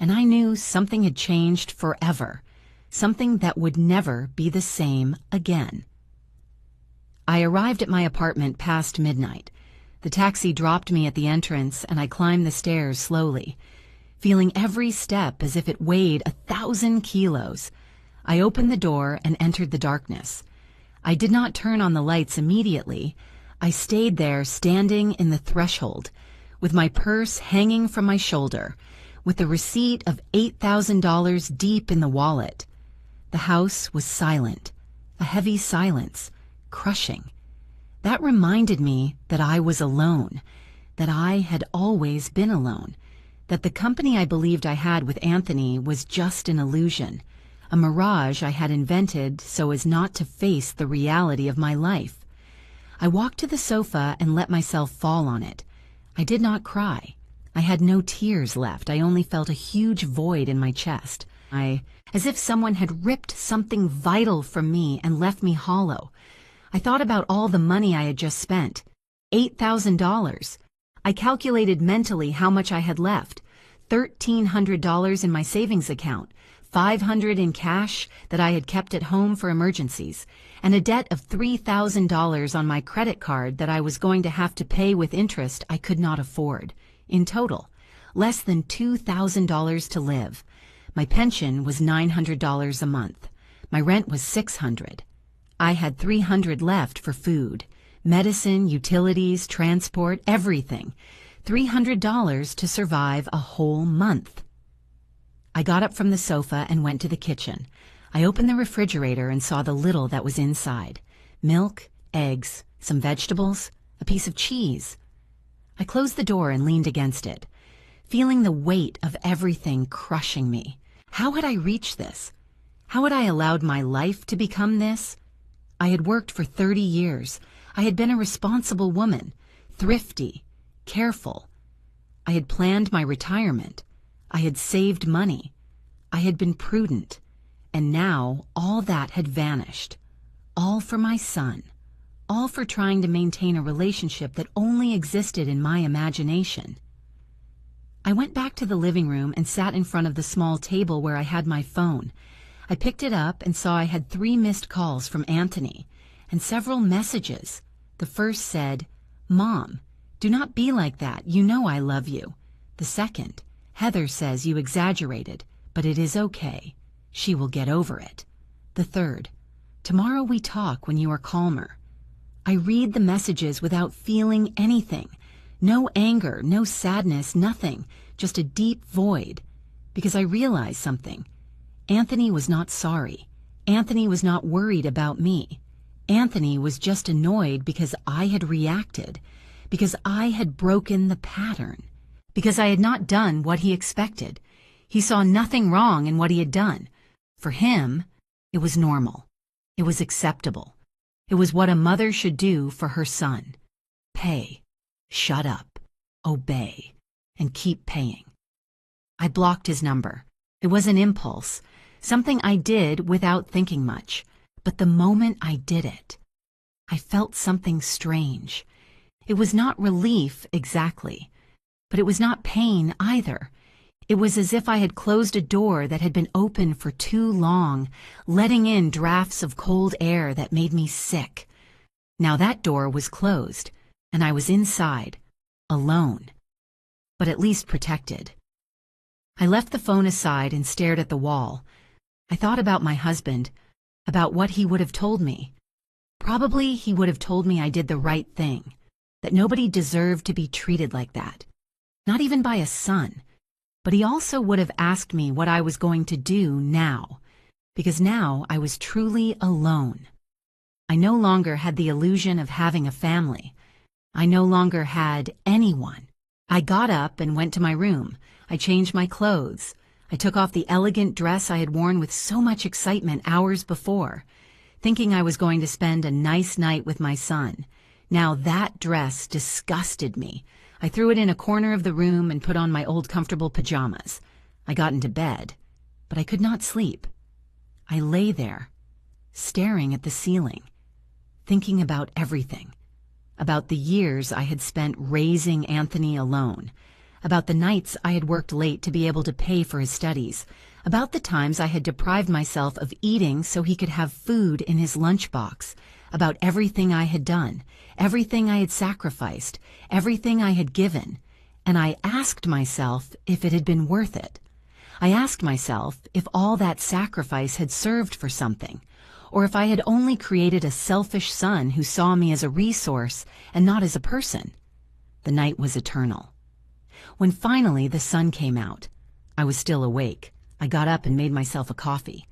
and I knew something had changed forever, something that would never be the same again. I arrived at my apartment past midnight. The taxi dropped me at the entrance, and I climbed the stairs slowly, feeling every step as if it weighed 1,000 kilos. I opened the door and entered the darkness. I did not turn on the lights immediately. I stayed there, standing in the threshold, with my purse hanging from my shoulder, with the receipt of $8,000 deep in the wallet. The house was silent, a heavy silence, crushing. That reminded me that I was alone, that I had always been alone, that the company I believed I had with Anthony was just an illusion, a mirage I had invented so as not to face the reality of my life. I walked to the sofa and let myself fall on it. I did not cry. I had no tears left. I only felt a huge void in my chest. As if someone had ripped something vital from me and left me hollow. I thought about all the money I had just spent. $8,000. I calculated mentally how much I had left. $1,300 in my savings account, $500 in cash that I had kept at home for emergencies, and a debt of $3,000 on my credit card that I was going to have to pay with interest I could not afford. In total, less than $2,000 to live. My pension was $900 a month. My rent was $600. I had $300 left for food, medicine, utilities, transport, everything. $300 to survive a whole month. I got up from the sofa and went to the kitchen. I opened the refrigerator and saw the little that was inside. Milk, eggs, some vegetables, a piece of cheese. I closed the door and leaned against it, feeling the weight of everything crushing me. How had I reached this? How had I allowed my life to become this? I had worked for 30 years. I had been a responsible woman, thrifty, careful. I had planned my retirement. I had saved money. I had been prudent. And now all that had vanished. All for my son. All for trying to maintain a relationship that only existed in my imagination. I went back to the living room and sat in front of the small table where I had my phone. I picked it up and saw I had 3 missed calls from Anthony and several messages. The first said, "Mom, do not be like that. You know I love you." The second, "Heather says you exaggerated, but it is okay. She will get over it." The third, "Tomorrow we talk when you are calmer." I read the messages without feeling anything. No anger, no sadness, nothing. Just a deep void. Because I realized something. Anthony was not sorry. Anthony was not worried about me. Anthony was just annoyed because I had reacted. Because I had broken the pattern. Because I had not done what he expected. He saw nothing wrong in what he had done. For him, it was normal. It was acceptable. It was what a mother should do for her son. Pay, shut up, obey, and keep paying. I blocked his number. It was an impulse, something I did without thinking much. But the moment I did it, I felt something strange. It was not relief exactly, but it was not pain either. It was as if I had closed a door that had been open for too long, letting in drafts of cold air that made me sick. Now that door was closed, and I was inside, alone, but at least protected. I left the phone aside and stared at the wall. I thought about my husband, about what he would have told me. Probably he would have told me I did the right thing, that nobody deserved to be treated like that, not even by a son. But he also would have asked me what I was going to do now, because now I was truly alone. I no longer had the illusion of having a family. I no longer had anyone. I got up and went to my room. I changed my clothes. I took off the elegant dress I had worn with so much excitement hours before, thinking I was going to spend a nice night with my son. Now that dress disgusted me. I threw it in a corner of the room and put on my old comfortable pajamas. I got into bed, but I could not sleep. I lay there, staring at the ceiling, thinking about everything. About the years I had spent raising Anthony alone. About the nights I had worked late to be able to pay for his studies. About the times I had deprived myself of eating so he could have food in his lunchbox. About everything I had done, everything I had sacrificed, everything I had given. And I asked myself if it had been worth it. I asked myself if all that sacrifice had served for something, or if I had only created a selfish son who saw me as a resource and not as a person. The night was eternal. When finally the sun came out, I was still awake. I got up and made myself a coffee.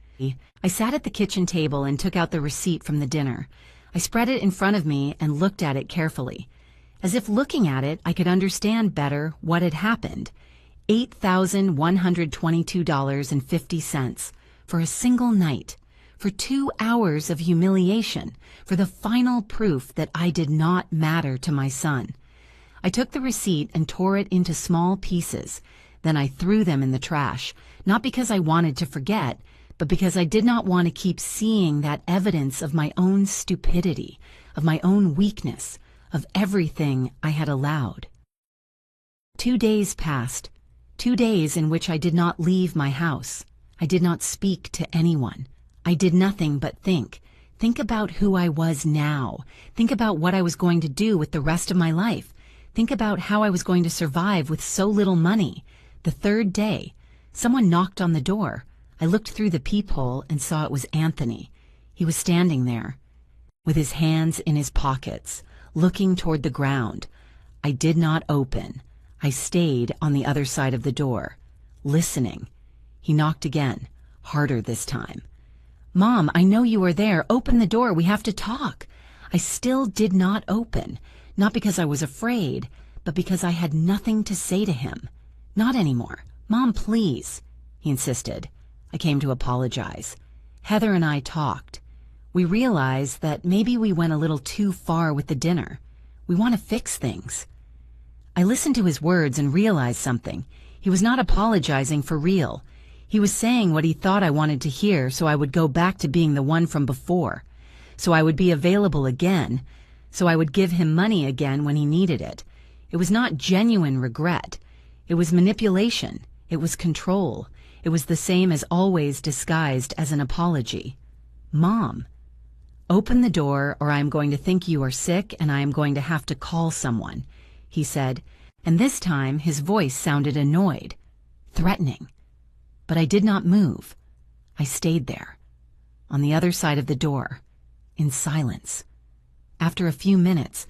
I sat at the kitchen table and took out the receipt from the dinner. I spread it in front of me and looked at it carefully. As if looking at it, I could understand better what had happened. $8,122.50 for a single night, for 2 hours of humiliation, for the final proof that I did not matter to my son. I took the receipt and tore it into small pieces. Then I threw them in the trash, not because I wanted to forget, but because I did not want to keep seeing that evidence of my own stupidity, of my own weakness, of everything I had allowed. 2 days passed. 2 days in which I did not leave my house. I did not speak to anyone. I did nothing but think. Think about who I was now. Think about what I was going to do with the rest of my life. Think about how I was going to survive with so little money. The third day, someone knocked on the door. I looked through the peephole and saw it was Anthony. He was standing there, with his hands in his pockets, looking toward the ground. I did not open. I stayed on the other side of the door, listening. He knocked again, harder this time. "Mom, I know you are there. Open the door. We have to talk." I still did not open, not because I was afraid, but because I had nothing to say to him. Not anymore. "Mom, please," he insisted. I came to apologize. Heather and I talked. We realized that maybe we went a little too far with the dinner. We want to fix things. I listened to his words and realized something. He was not apologizing for real. He was saying what he thought I wanted to hear so I would go back to being the one from before. So I would be available again. So I would give him money again when he needed it. It was not genuine regret. It was manipulation. It was control. It was the same as always disguised as an apology. "Mom, open the door or I am going to think you are sick and I am going to have to call someone," he said, and this time his voice sounded annoyed, threatening. But I did not move. I stayed there, on the other side of the door, in silence. After a few minutes,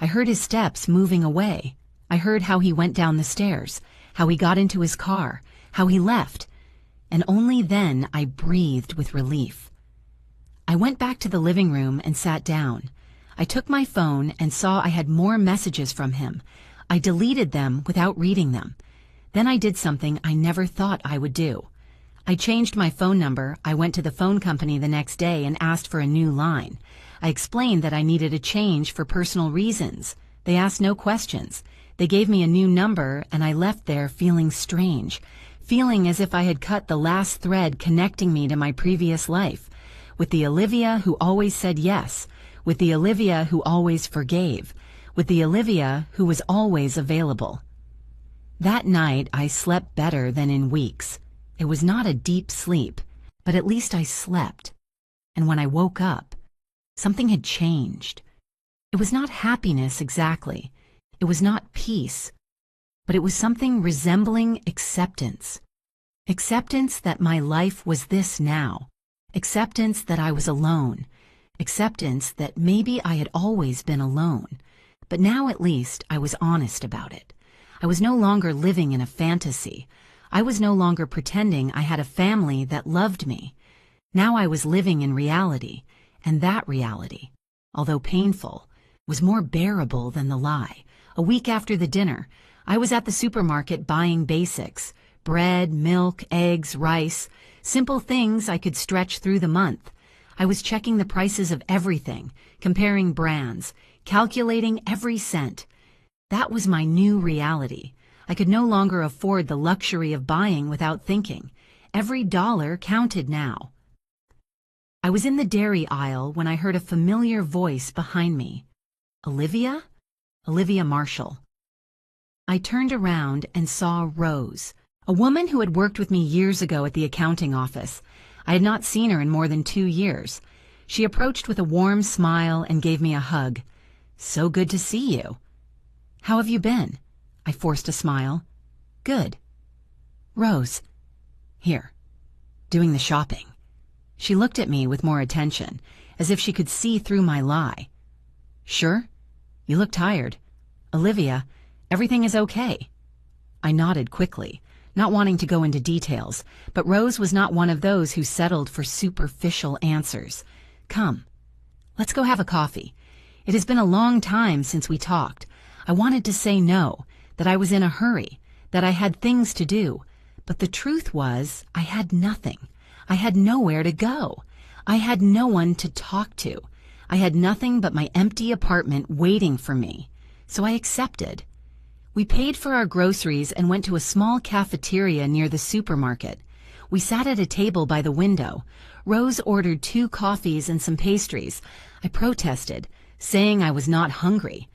I heard his steps moving away. I heard how he went down the stairs, how he got into his car, how he left, and only then I breathed with relief. I went back to the living room and sat down. I took my phone and saw I had more messages from him. I deleted them without reading them. Then I did something I never thought I would do. I changed my phone number. I went to the phone company the next day and asked for a new line. I explained that I needed a change for personal reasons. They asked no questions. They gave me a new number and I left there feeling strange, feeling as if I had cut the last thread connecting me to my previous life, with the Olivia who always said yes, with the Olivia who always forgave, with the Olivia who was always available. That night I slept better than in weeks. It was not a deep sleep, but at least I slept. And when I woke up, something had changed. It was not happiness exactly. It was not peace. But it was something resembling acceptance. Acceptance that my life was this now. Acceptance that I was alone. Acceptance that maybe I had always been alone. But now at least I was honest about it. I was no longer living in a fantasy. I was no longer pretending I had a family that loved me. Now I was living in reality, and that reality, although painful, was more bearable than the lie. A week after the dinner, I was at the supermarket buying basics: bread, milk, eggs, rice, simple things I could stretch through the month. I was checking the prices of everything, comparing brands, calculating every cent. That was my new reality. I could no longer afford the luxury of buying without thinking. Every dollar counted now. I was in the dairy aisle when I heard a familiar voice behind me. Olivia? Olivia Marshall. I turned around and saw Rose, a woman who had worked with me years ago at the accounting office. I had not seen her in more than 2 years. She approached with a warm smile and gave me a hug. So good to see you. How have you been? I forced a smile. Good. Rose. Here. Doing the shopping. She looked at me with more attention, as if she could see through my lie. Sure? You look tired. Olivia, everything is okay. I nodded quickly, not wanting to go into details, but Rose was not one of those who settled for superficial answers. Come, let's go have a coffee. It has been a long time since we talked. I wanted to say no, that I was in a hurry, that I had things to do, but the truth was I had nothing. I had nowhere to go. I had no one to talk to. I had nothing but my empty apartment waiting for me. So I accepted. We paid for our groceries and went to a small cafeteria near the supermarket. We sat at a table by the window. Rose ordered 2 coffees and some pastries. I protested, saying I was not hungry.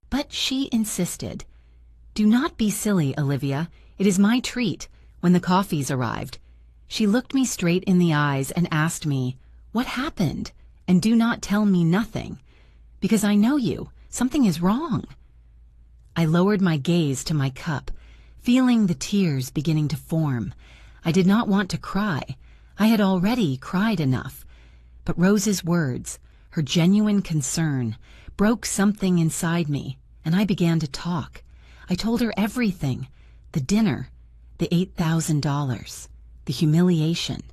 But she insisted. Do not be silly, Olivia. It is my treat. When the coffees arrived, she looked me straight in the eyes and asked me, what happened? And do not tell me nothing. Because I know you. Something is wrong. I lowered my gaze to my cup, feeling the tears beginning to form. I did not want to cry. I had already cried enough. But Rose's words, her genuine concern, broke something inside me, and I began to talk. I told her everything. The dinner, the $8,000, the humiliation,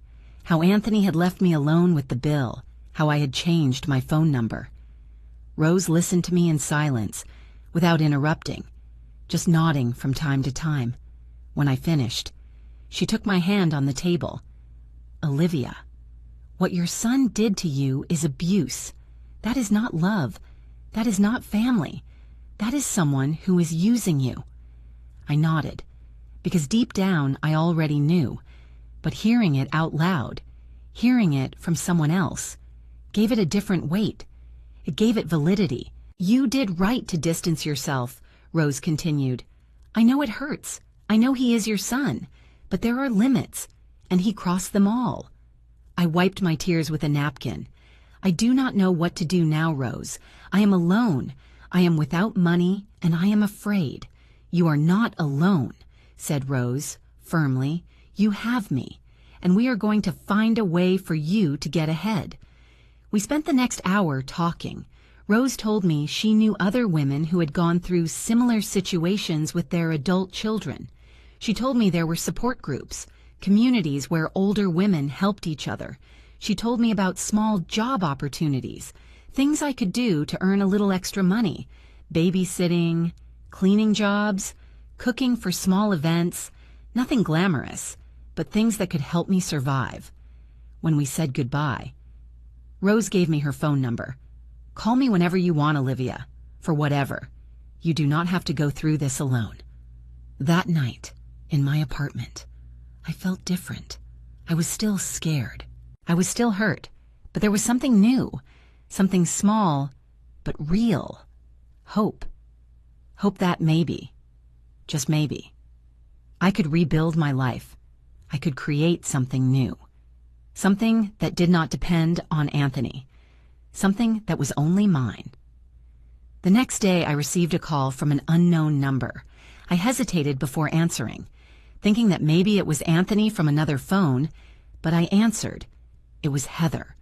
how Anthony had left me alone with the bill, how I had changed my phone number. Rose listened to me in silence, without interrupting, just nodding from time to time. When I finished, she took my hand on the table. Olivia, what your son did to you is abuse. That is not love. That is not family. That is someone who is using you. I nodded, because deep down I already knew, but hearing it out loud, hearing it from someone else, gave it a different weight. It gave it validity. You did right to distance yourself, Rose continued. I know it hurts. I know he is your son, but there are limits, and he crossed them all. I wiped my tears with a napkin. I do not know what to do now, Rose. I am alone. I am without money, and I am afraid. You are not alone, said Rose, firmly. You have me, and we are going to find a way for you to get ahead. We spent the next hour talking. Rose told me she knew other women who had gone through similar situations with their adult children. She told me there were support groups, communities where older women helped each other. She told me about small job opportunities, things I could do to earn a little extra money, babysitting, cleaning jobs, cooking for small events, nothing glamorous, but things that could help me survive. When we said goodbye, Rose gave me her phone number. Call me whenever you want, Olivia, for whatever. You do not have to go through this alone. That night, in my apartment, I felt different. I was still scared. I was still hurt, but there was something new, something small, but real. Hope. Hope that maybe, just maybe, I could rebuild my life. I could create something new. Something that did not depend on Anthony. Something that was only mine. The next day I received a call from an unknown number. I hesitated before answering, thinking that maybe it was Anthony from another phone, but I answered. It was Heather.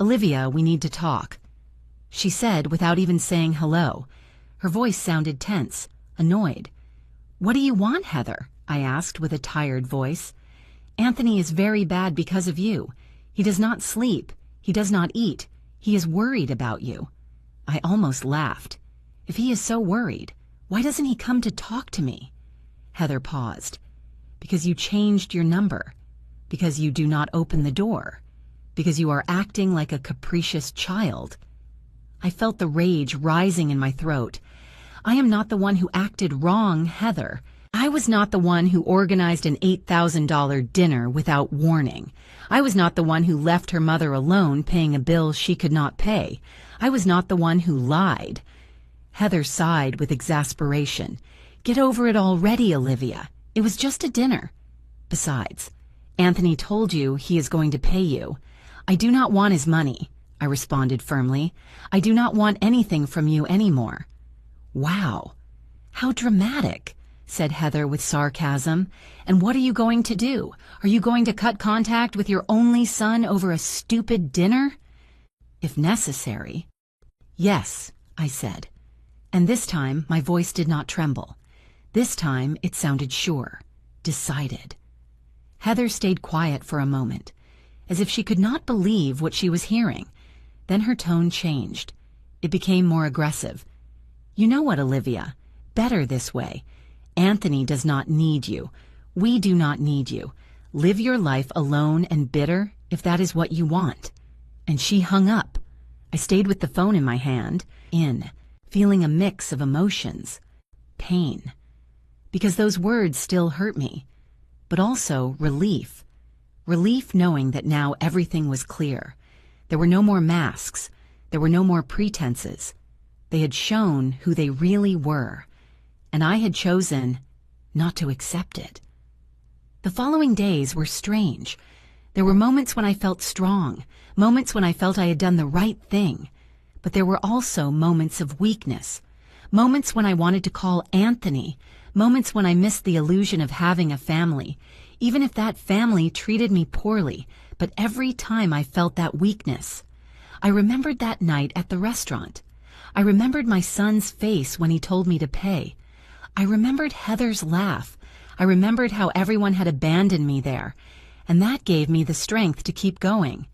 Olivia, we need to talk. She said without even saying hello. Her voice sounded tense, annoyed. What do you want, Heather? I asked with a tired voice. Anthony is very bad because of you. He does not sleep. He does not eat. He is worried about you. I almost laughed. If he is so worried, why doesn't he come to talk to me? Heather paused. Because you changed your number. Because you do not open the door. Because you are acting like a capricious child. I felt the rage rising in my throat. I am not the one who acted wrong, Heather. I was not the one who organized an $8,000 dinner without warning. I was not the one who left her mother alone paying a bill she could not pay. I was not the one who lied. Heather sighed with exasperation. Get over it already, Olivia. It was just a dinner. Besides, Anthony told you he is going to pay you. I do not want his money, I responded firmly. I do not want anything from you anymore. Wow, how dramatic, said Heather with sarcasm. And what are you going to do? Are you going to cut contact with your only son over a stupid dinner? If necessary. Yes, I said. And this time my voice did not tremble. This time it sounded sure, decided. Heather stayed quiet for a moment, as if she could not believe what she was hearing. Then her tone changed. It became more aggressive. You know what, Olivia? Better this way. Anthony does not need you. We do not need you. Live your life alone and bitter if that is what you want. And she hung up. I stayed with the phone in my hand, feeling a mix of emotions. Pain. Because those words still hurt me. But also relief. Relief knowing that now everything was clear. There were no more masks. There were no more pretenses. They had shown who they really were. And I had chosen not to accept it. The following days were strange. There were moments when I felt strong, moments when I felt I had done the right thing. But there were also moments of weakness, moments when I wanted to call Anthony, moments when I missed the illusion of having a family, even if that family treated me poorly, but every time I felt that weakness. I remembered that night at the restaurant. I remembered my son's face when he told me to pay. I remembered Heather's laugh. I remembered how everyone had abandoned me there, and that gave me the strength to keep going,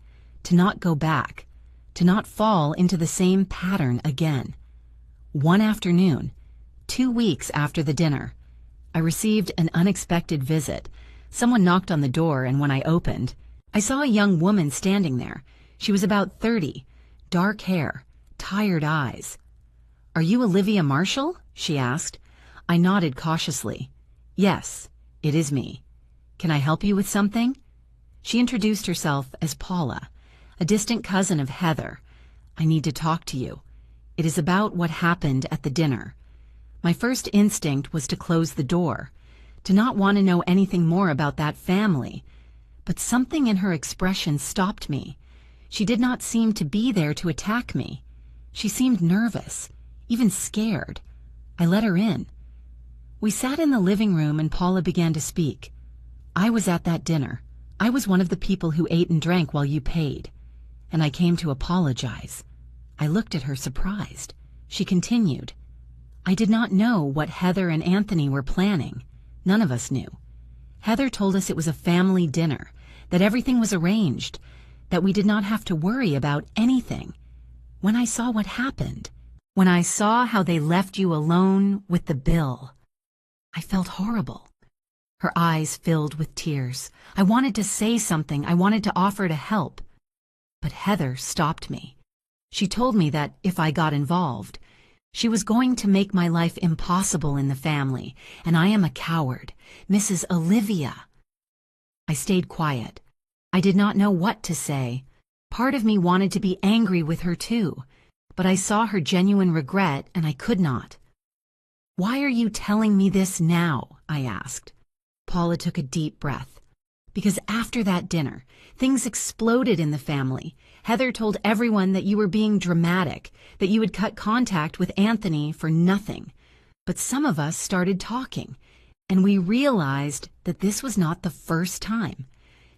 to not go back, to not fall into the same pattern again. One afternoon, 2 weeks after the dinner, I received an unexpected visit. Someone knocked on the door, and when I opened, I saw a young woman standing there. She was about 30, dark hair, tired eyes. "Are you Olivia Marshall?" she asked. I nodded cautiously. "Yes, it is me. Can I help you with something?" She introduced herself as Paula, a distant cousin of Heather. "I need to talk to you. It is about what happened at the dinner." My first instinct was to close the door, to not want to know anything more about that family. But something in her expression stopped me. She did not seem to be there to attack me. She seemed nervous, even scared. I let her in. We sat in the living room and Paula began to speak. "I was at that dinner. I was one of the people who ate and drank while you paid. And I came to apologize." I looked at her surprised. She continued. "I did not know what Heather and Anthony were planning. None of us knew. Heather told us it was a family dinner, that everything was arranged, that we did not have to worry about anything. When I saw what happened, when I saw how they left you alone with the bill, I felt horrible." Her eyes filled with tears. I wanted to say something. I wanted to offer to help. But Heather stopped me. She told me that if I got involved, she was going to make my life impossible in the family, and I am a coward, Mrs. Olivia. I stayed quiet. I did not know what to say. Part of me wanted to be angry with her too, but I saw her genuine regret and I could not. "Why are you telling me this now?" I asked. Paula took a deep breath. "Because after that dinner, things exploded in the family. Heather told everyone that you were being dramatic, that you had cut contact with Anthony for nothing. But some of us started talking, and we realized that this was not the first time.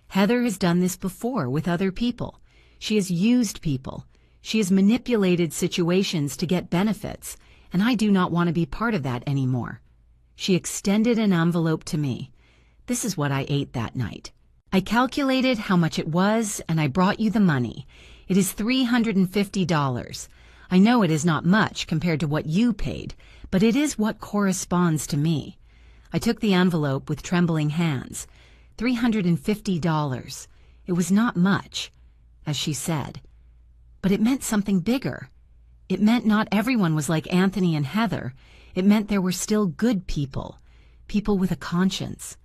Heather has done this before with other people. She has used people. She has manipulated situations to get benefits, and I do not want to be part of that anymore." She extended an envelope to me. "This is what I ate that night. I calculated how much it was, and I brought you the money. It is $350. I know it is not much compared to what you paid, but it is what corresponds to me." I took the envelope with trembling hands. $350. It was not much, as she said. But it meant something bigger. It meant not everyone was like Anthony and Heather. It meant there were still good people people with a conscience,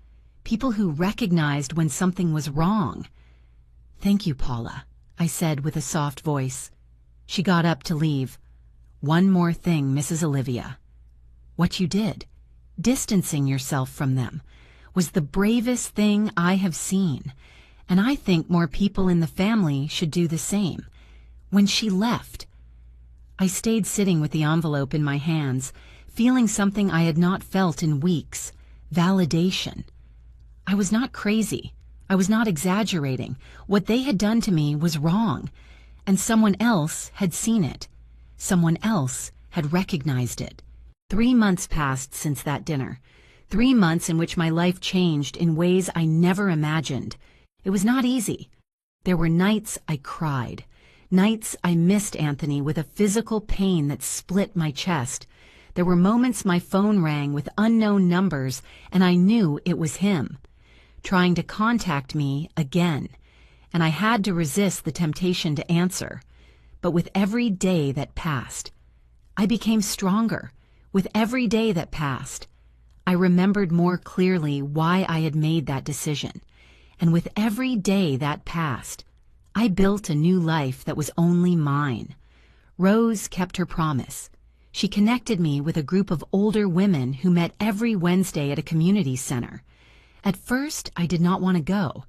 people who recognized when something was wrong. "Thank you, Paula," I said with a soft voice. She got up to leave. "One more thing, Mrs. Olivia. What you did, distancing yourself from them, was the bravest thing I have seen, and I think more people in the family should do the same." When she left, I stayed sitting with the envelope in my hands, feeling something I had not felt in weeks: validation. I was not crazy. I was not exaggerating. What they had done to me was wrong, and someone else had seen it. Someone else had recognized it. 3 months passed since that dinner. 3 months in which my life changed in ways I never imagined. It was not easy. There were nights I cried. Nights I missed Anthony with a physical pain that split my chest. There were moments my phone rang with unknown numbers and I knew it was him, trying to contact me again, and I had to resist the temptation to answer. But with every day that passed, I became stronger. With every day that passed, I remembered more clearly why I had made that decision. And with every day that passed, I built a new life that was only mine. Rose kept her promise. She connected me with a group of older women who met every Wednesday at a community center. At first, I did not want to go.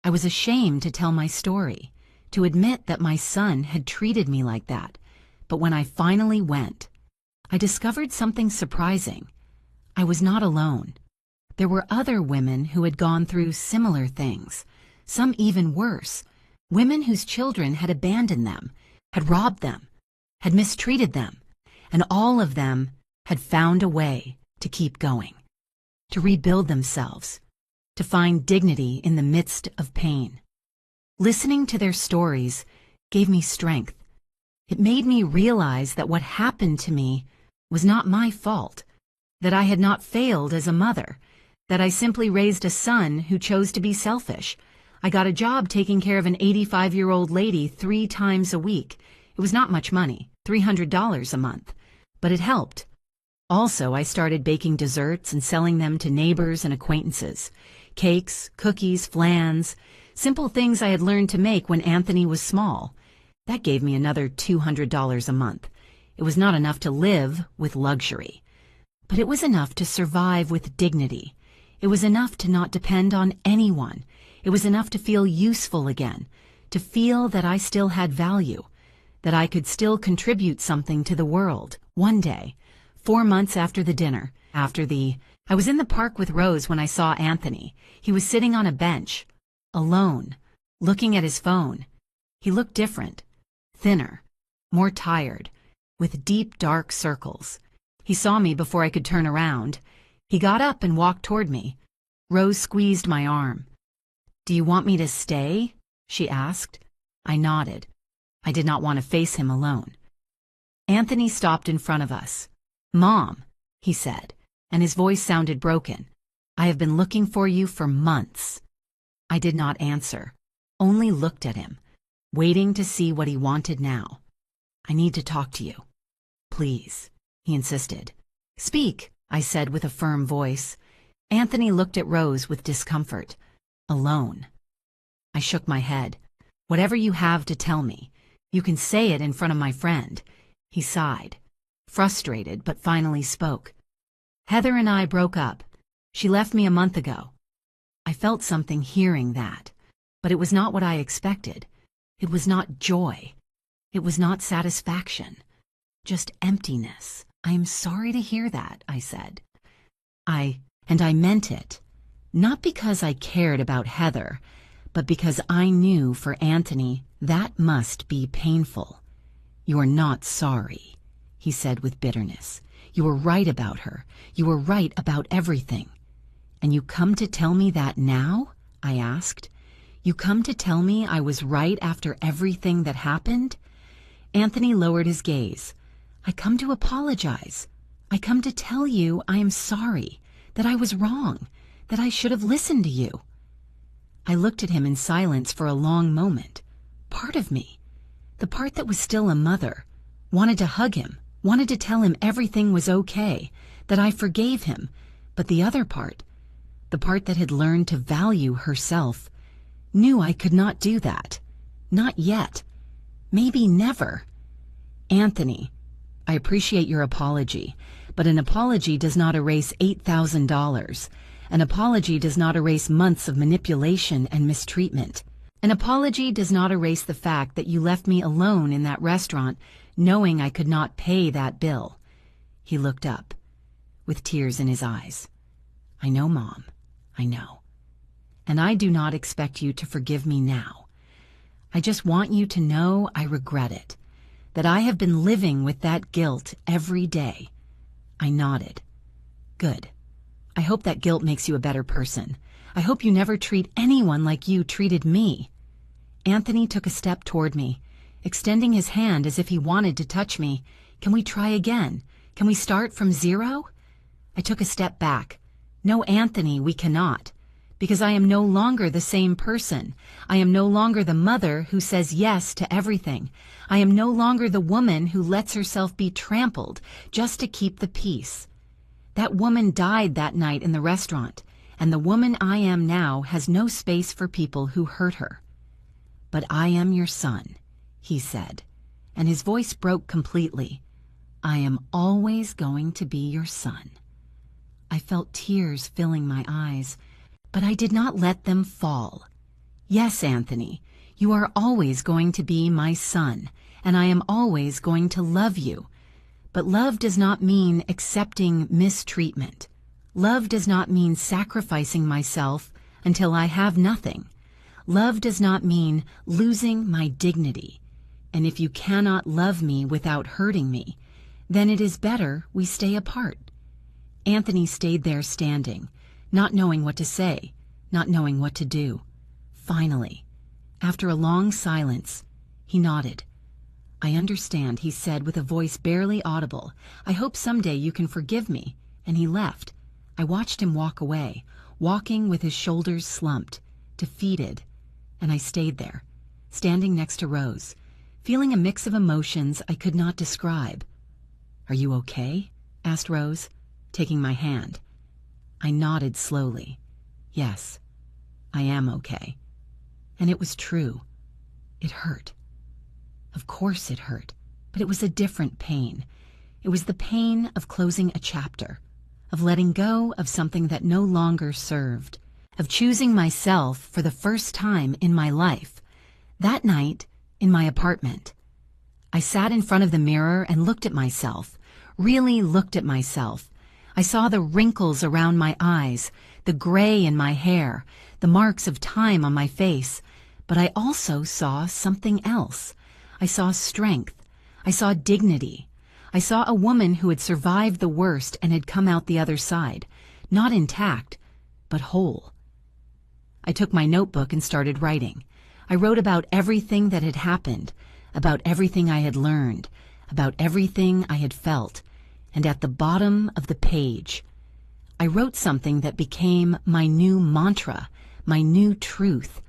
I was ashamed to tell my story, to admit that my son had treated me like that. But when I finally went, I discovered something surprising. I was not alone. There were other women who had gone through similar things, some even worse, women whose children had abandoned them, had robbed them, had mistreated them, and all of them had found a way to keep going, to rebuild themselves, to find dignity in the midst of pain. Listening to their stories gave me strength. It made me realize that what happened to me was not my fault, that I had not failed as a mother, that I simply raised a son who chose to be selfish. I got a job taking care of an 85-year-old lady 3 times a week. It was not much money, $300 a month, but it helped. Also, I started baking desserts and selling them to neighbors and acquaintances. Cakes, cookies, flans, simple things I had learned to make when Anthony was small. That gave me another $200 a month. It was not enough to live with luxury, but it was enough to survive with dignity. It was enough to not depend on anyone. It was enough to feel useful again, to feel that I still had value, that I could still contribute something to the world. One day, 4 months after the dinner, I was in the park with Rose when I saw Anthony. He was sitting on a bench, alone, looking at his phone. He looked different, thinner, more tired, with deep dark circles. He saw me before I could turn around. He got up and walked toward me. Rose squeezed my arm. "Do you want me to stay?" she asked. I nodded. I did not want to face him alone. Anthony stopped in front of us. "Mom," he said, and his voice sounded broken. "I have been looking for you for months." I did not answer, only looked at him, waiting to see what he wanted now. "I need to talk to you. Please," he insisted. "Speak," I said with a firm voice. Anthony looked at Rose with discomfort. "Alone." I shook my head. "Whatever you have to tell me, you can say it in front of my friend." He sighed, frustrated, but finally spoke. "Heather and I broke up. She left me a month ago." I felt something hearing that, but it was not what I expected. It was not joy. It was not satisfaction. Just emptiness. "I am sorry to hear that," I said. And I meant it. Not because I cared about Heather, but because I knew for Anthony that must be painful. "You are not sorry," he said with bitterness. "You were right about her. You were right about everything." "And you come to tell me that now?" I asked. "You come to tell me I was right after everything that happened?" Anthony lowered his gaze. "I come to apologize. I come to tell you I am sorry, that I was wrong, that I should have listened to you." I looked at him in silence for a long moment. Part of me, the part that was still a mother, wanted to hug him, wanted to tell him everything was okay, that I forgave him, But the other part, the part that had learned to value herself, knew I could not do that. Not yet. Maybe never. Anthony, I appreciate your apology, but an apology does not erase $8,000. An apology does not erase months of manipulation and mistreatment. An apology does not erase the fact that you left me alone in that restaurant knowing I could not pay that bill. He looked up, with tears in his eyes. I know, Mom. I know. And I do not expect you to forgive me now. I just want you to know I regret it, that I have been living with that guilt every day. I nodded. Good. I hope that guilt makes you a better person. I hope you never treat anyone like you treated me. Anthony took a step toward me, extending his hand as if he wanted to touch me. Can we try again? Can we start from zero? I took a step back. No, Anthony, we cannot. Because I am no longer the same person. I am no longer the mother who says yes to everything. I am no longer the woman who lets herself be trampled just to keep the peace. That woman died that night in the restaurant, and the woman I am now has no space for people who hurt her. But I am your son, he said, and his voice broke completely. I am always going to be your son. I felt tears filling my eyes, but I did not let them fall. Yes, Anthony, you are always going to be my son, and I am always going to love you. But love does not mean accepting mistreatment. Love does not mean sacrificing myself until I have nothing. Love does not mean losing my dignity. And if you cannot love me without hurting me, then it is better we stay apart. Anthony stayed there standing, not knowing what to say, not knowing what to do. Finally, after a long silence, he nodded. I understand, he said with a voice barely audible. I hope someday you can forgive me. And he left. I watched him walk away, walking with his shoulders slumped, defeated, and I stayed there, standing next to Rose, feeling a mix of emotions I could not describe. Are you okay? Asked Rose, taking my hand. I nodded slowly. Yes, I am okay. And it was true. It hurt. Of course it hurt, but it was a different pain. It was the pain of closing a chapter, of letting go of something that no longer served, of choosing myself for the first time in my life. That night, in my apartment, I sat in front of the mirror and looked at myself, really looked at myself. I saw the wrinkles around my eyes, the gray in my hair, the marks of time on my face, but I also saw something else. I saw strength. I saw dignity. I saw a woman who had survived the worst and had come out the other side, not intact, but whole. I took my notebook and started writing. I wrote about everything that had happened, about everything I had learned, about everything I had felt, and at the bottom of the page, I wrote something that became my new mantra, my new truth.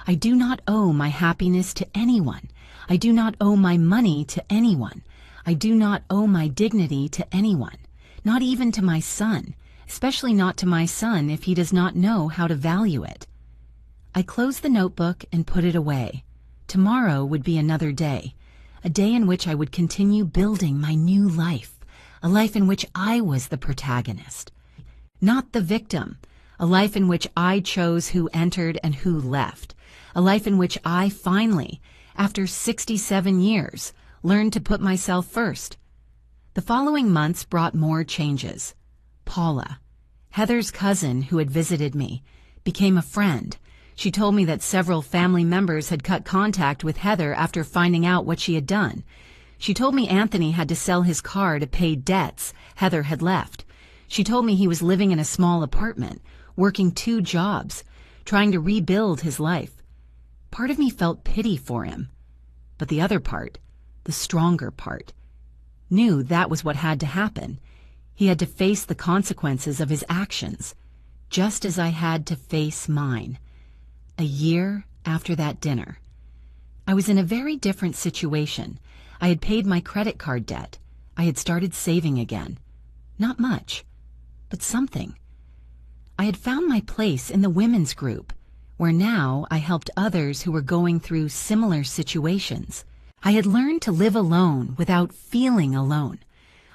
I do not owe my happiness to anyone. I do not owe my money to anyone. I do not owe my dignity to anyone, not even to my son, especially not to my son if he does not know how to value it. I closed the notebook and put it away. Tomorrow would be another day, a day in which I would continue building my new life, a life in which I was the protagonist, not the victim, a life in which I chose who entered and who left, a life in which I finally, after 67 years, learned to put myself first. The following months brought more changes. Paula, Heather's cousin who had visited me, became a friend. She told me that several family members had cut contact with Heather after finding out what she had done. She told me Anthony had to sell his car to pay debts Heather had left. She told me he was living in a small apartment, working 2 jobs, trying to rebuild his life. Part of me felt pity for him, but the other part, the stronger part, knew that was what had to happen. He had to face the consequences of his actions, just as I had to face mine. A year after that dinner, I was in a very different situation. I had paid my credit card debt. I had started saving again. Not much, but something. I had found my place in the women's group, where now I helped others who were going through similar situations. I had learned to live alone without feeling alone.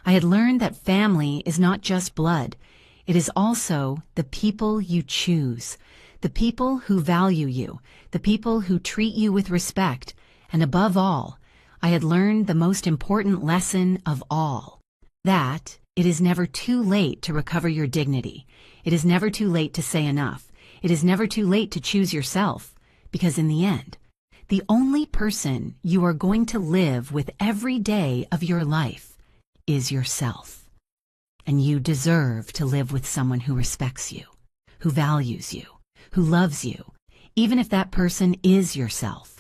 I had learned that family is not just blood. It is also the people you choose, the people who value you, the people who treat you with respect, and above all, I had learned the most important lesson of all, that it is never too late to recover your dignity. It is never too late to say enough. It is never too late to choose yourself, because in the end, the only person you are going to live with every day of your life is yourself. And you deserve to live with someone who respects you, who values you, who loves you, even if that person is yourself.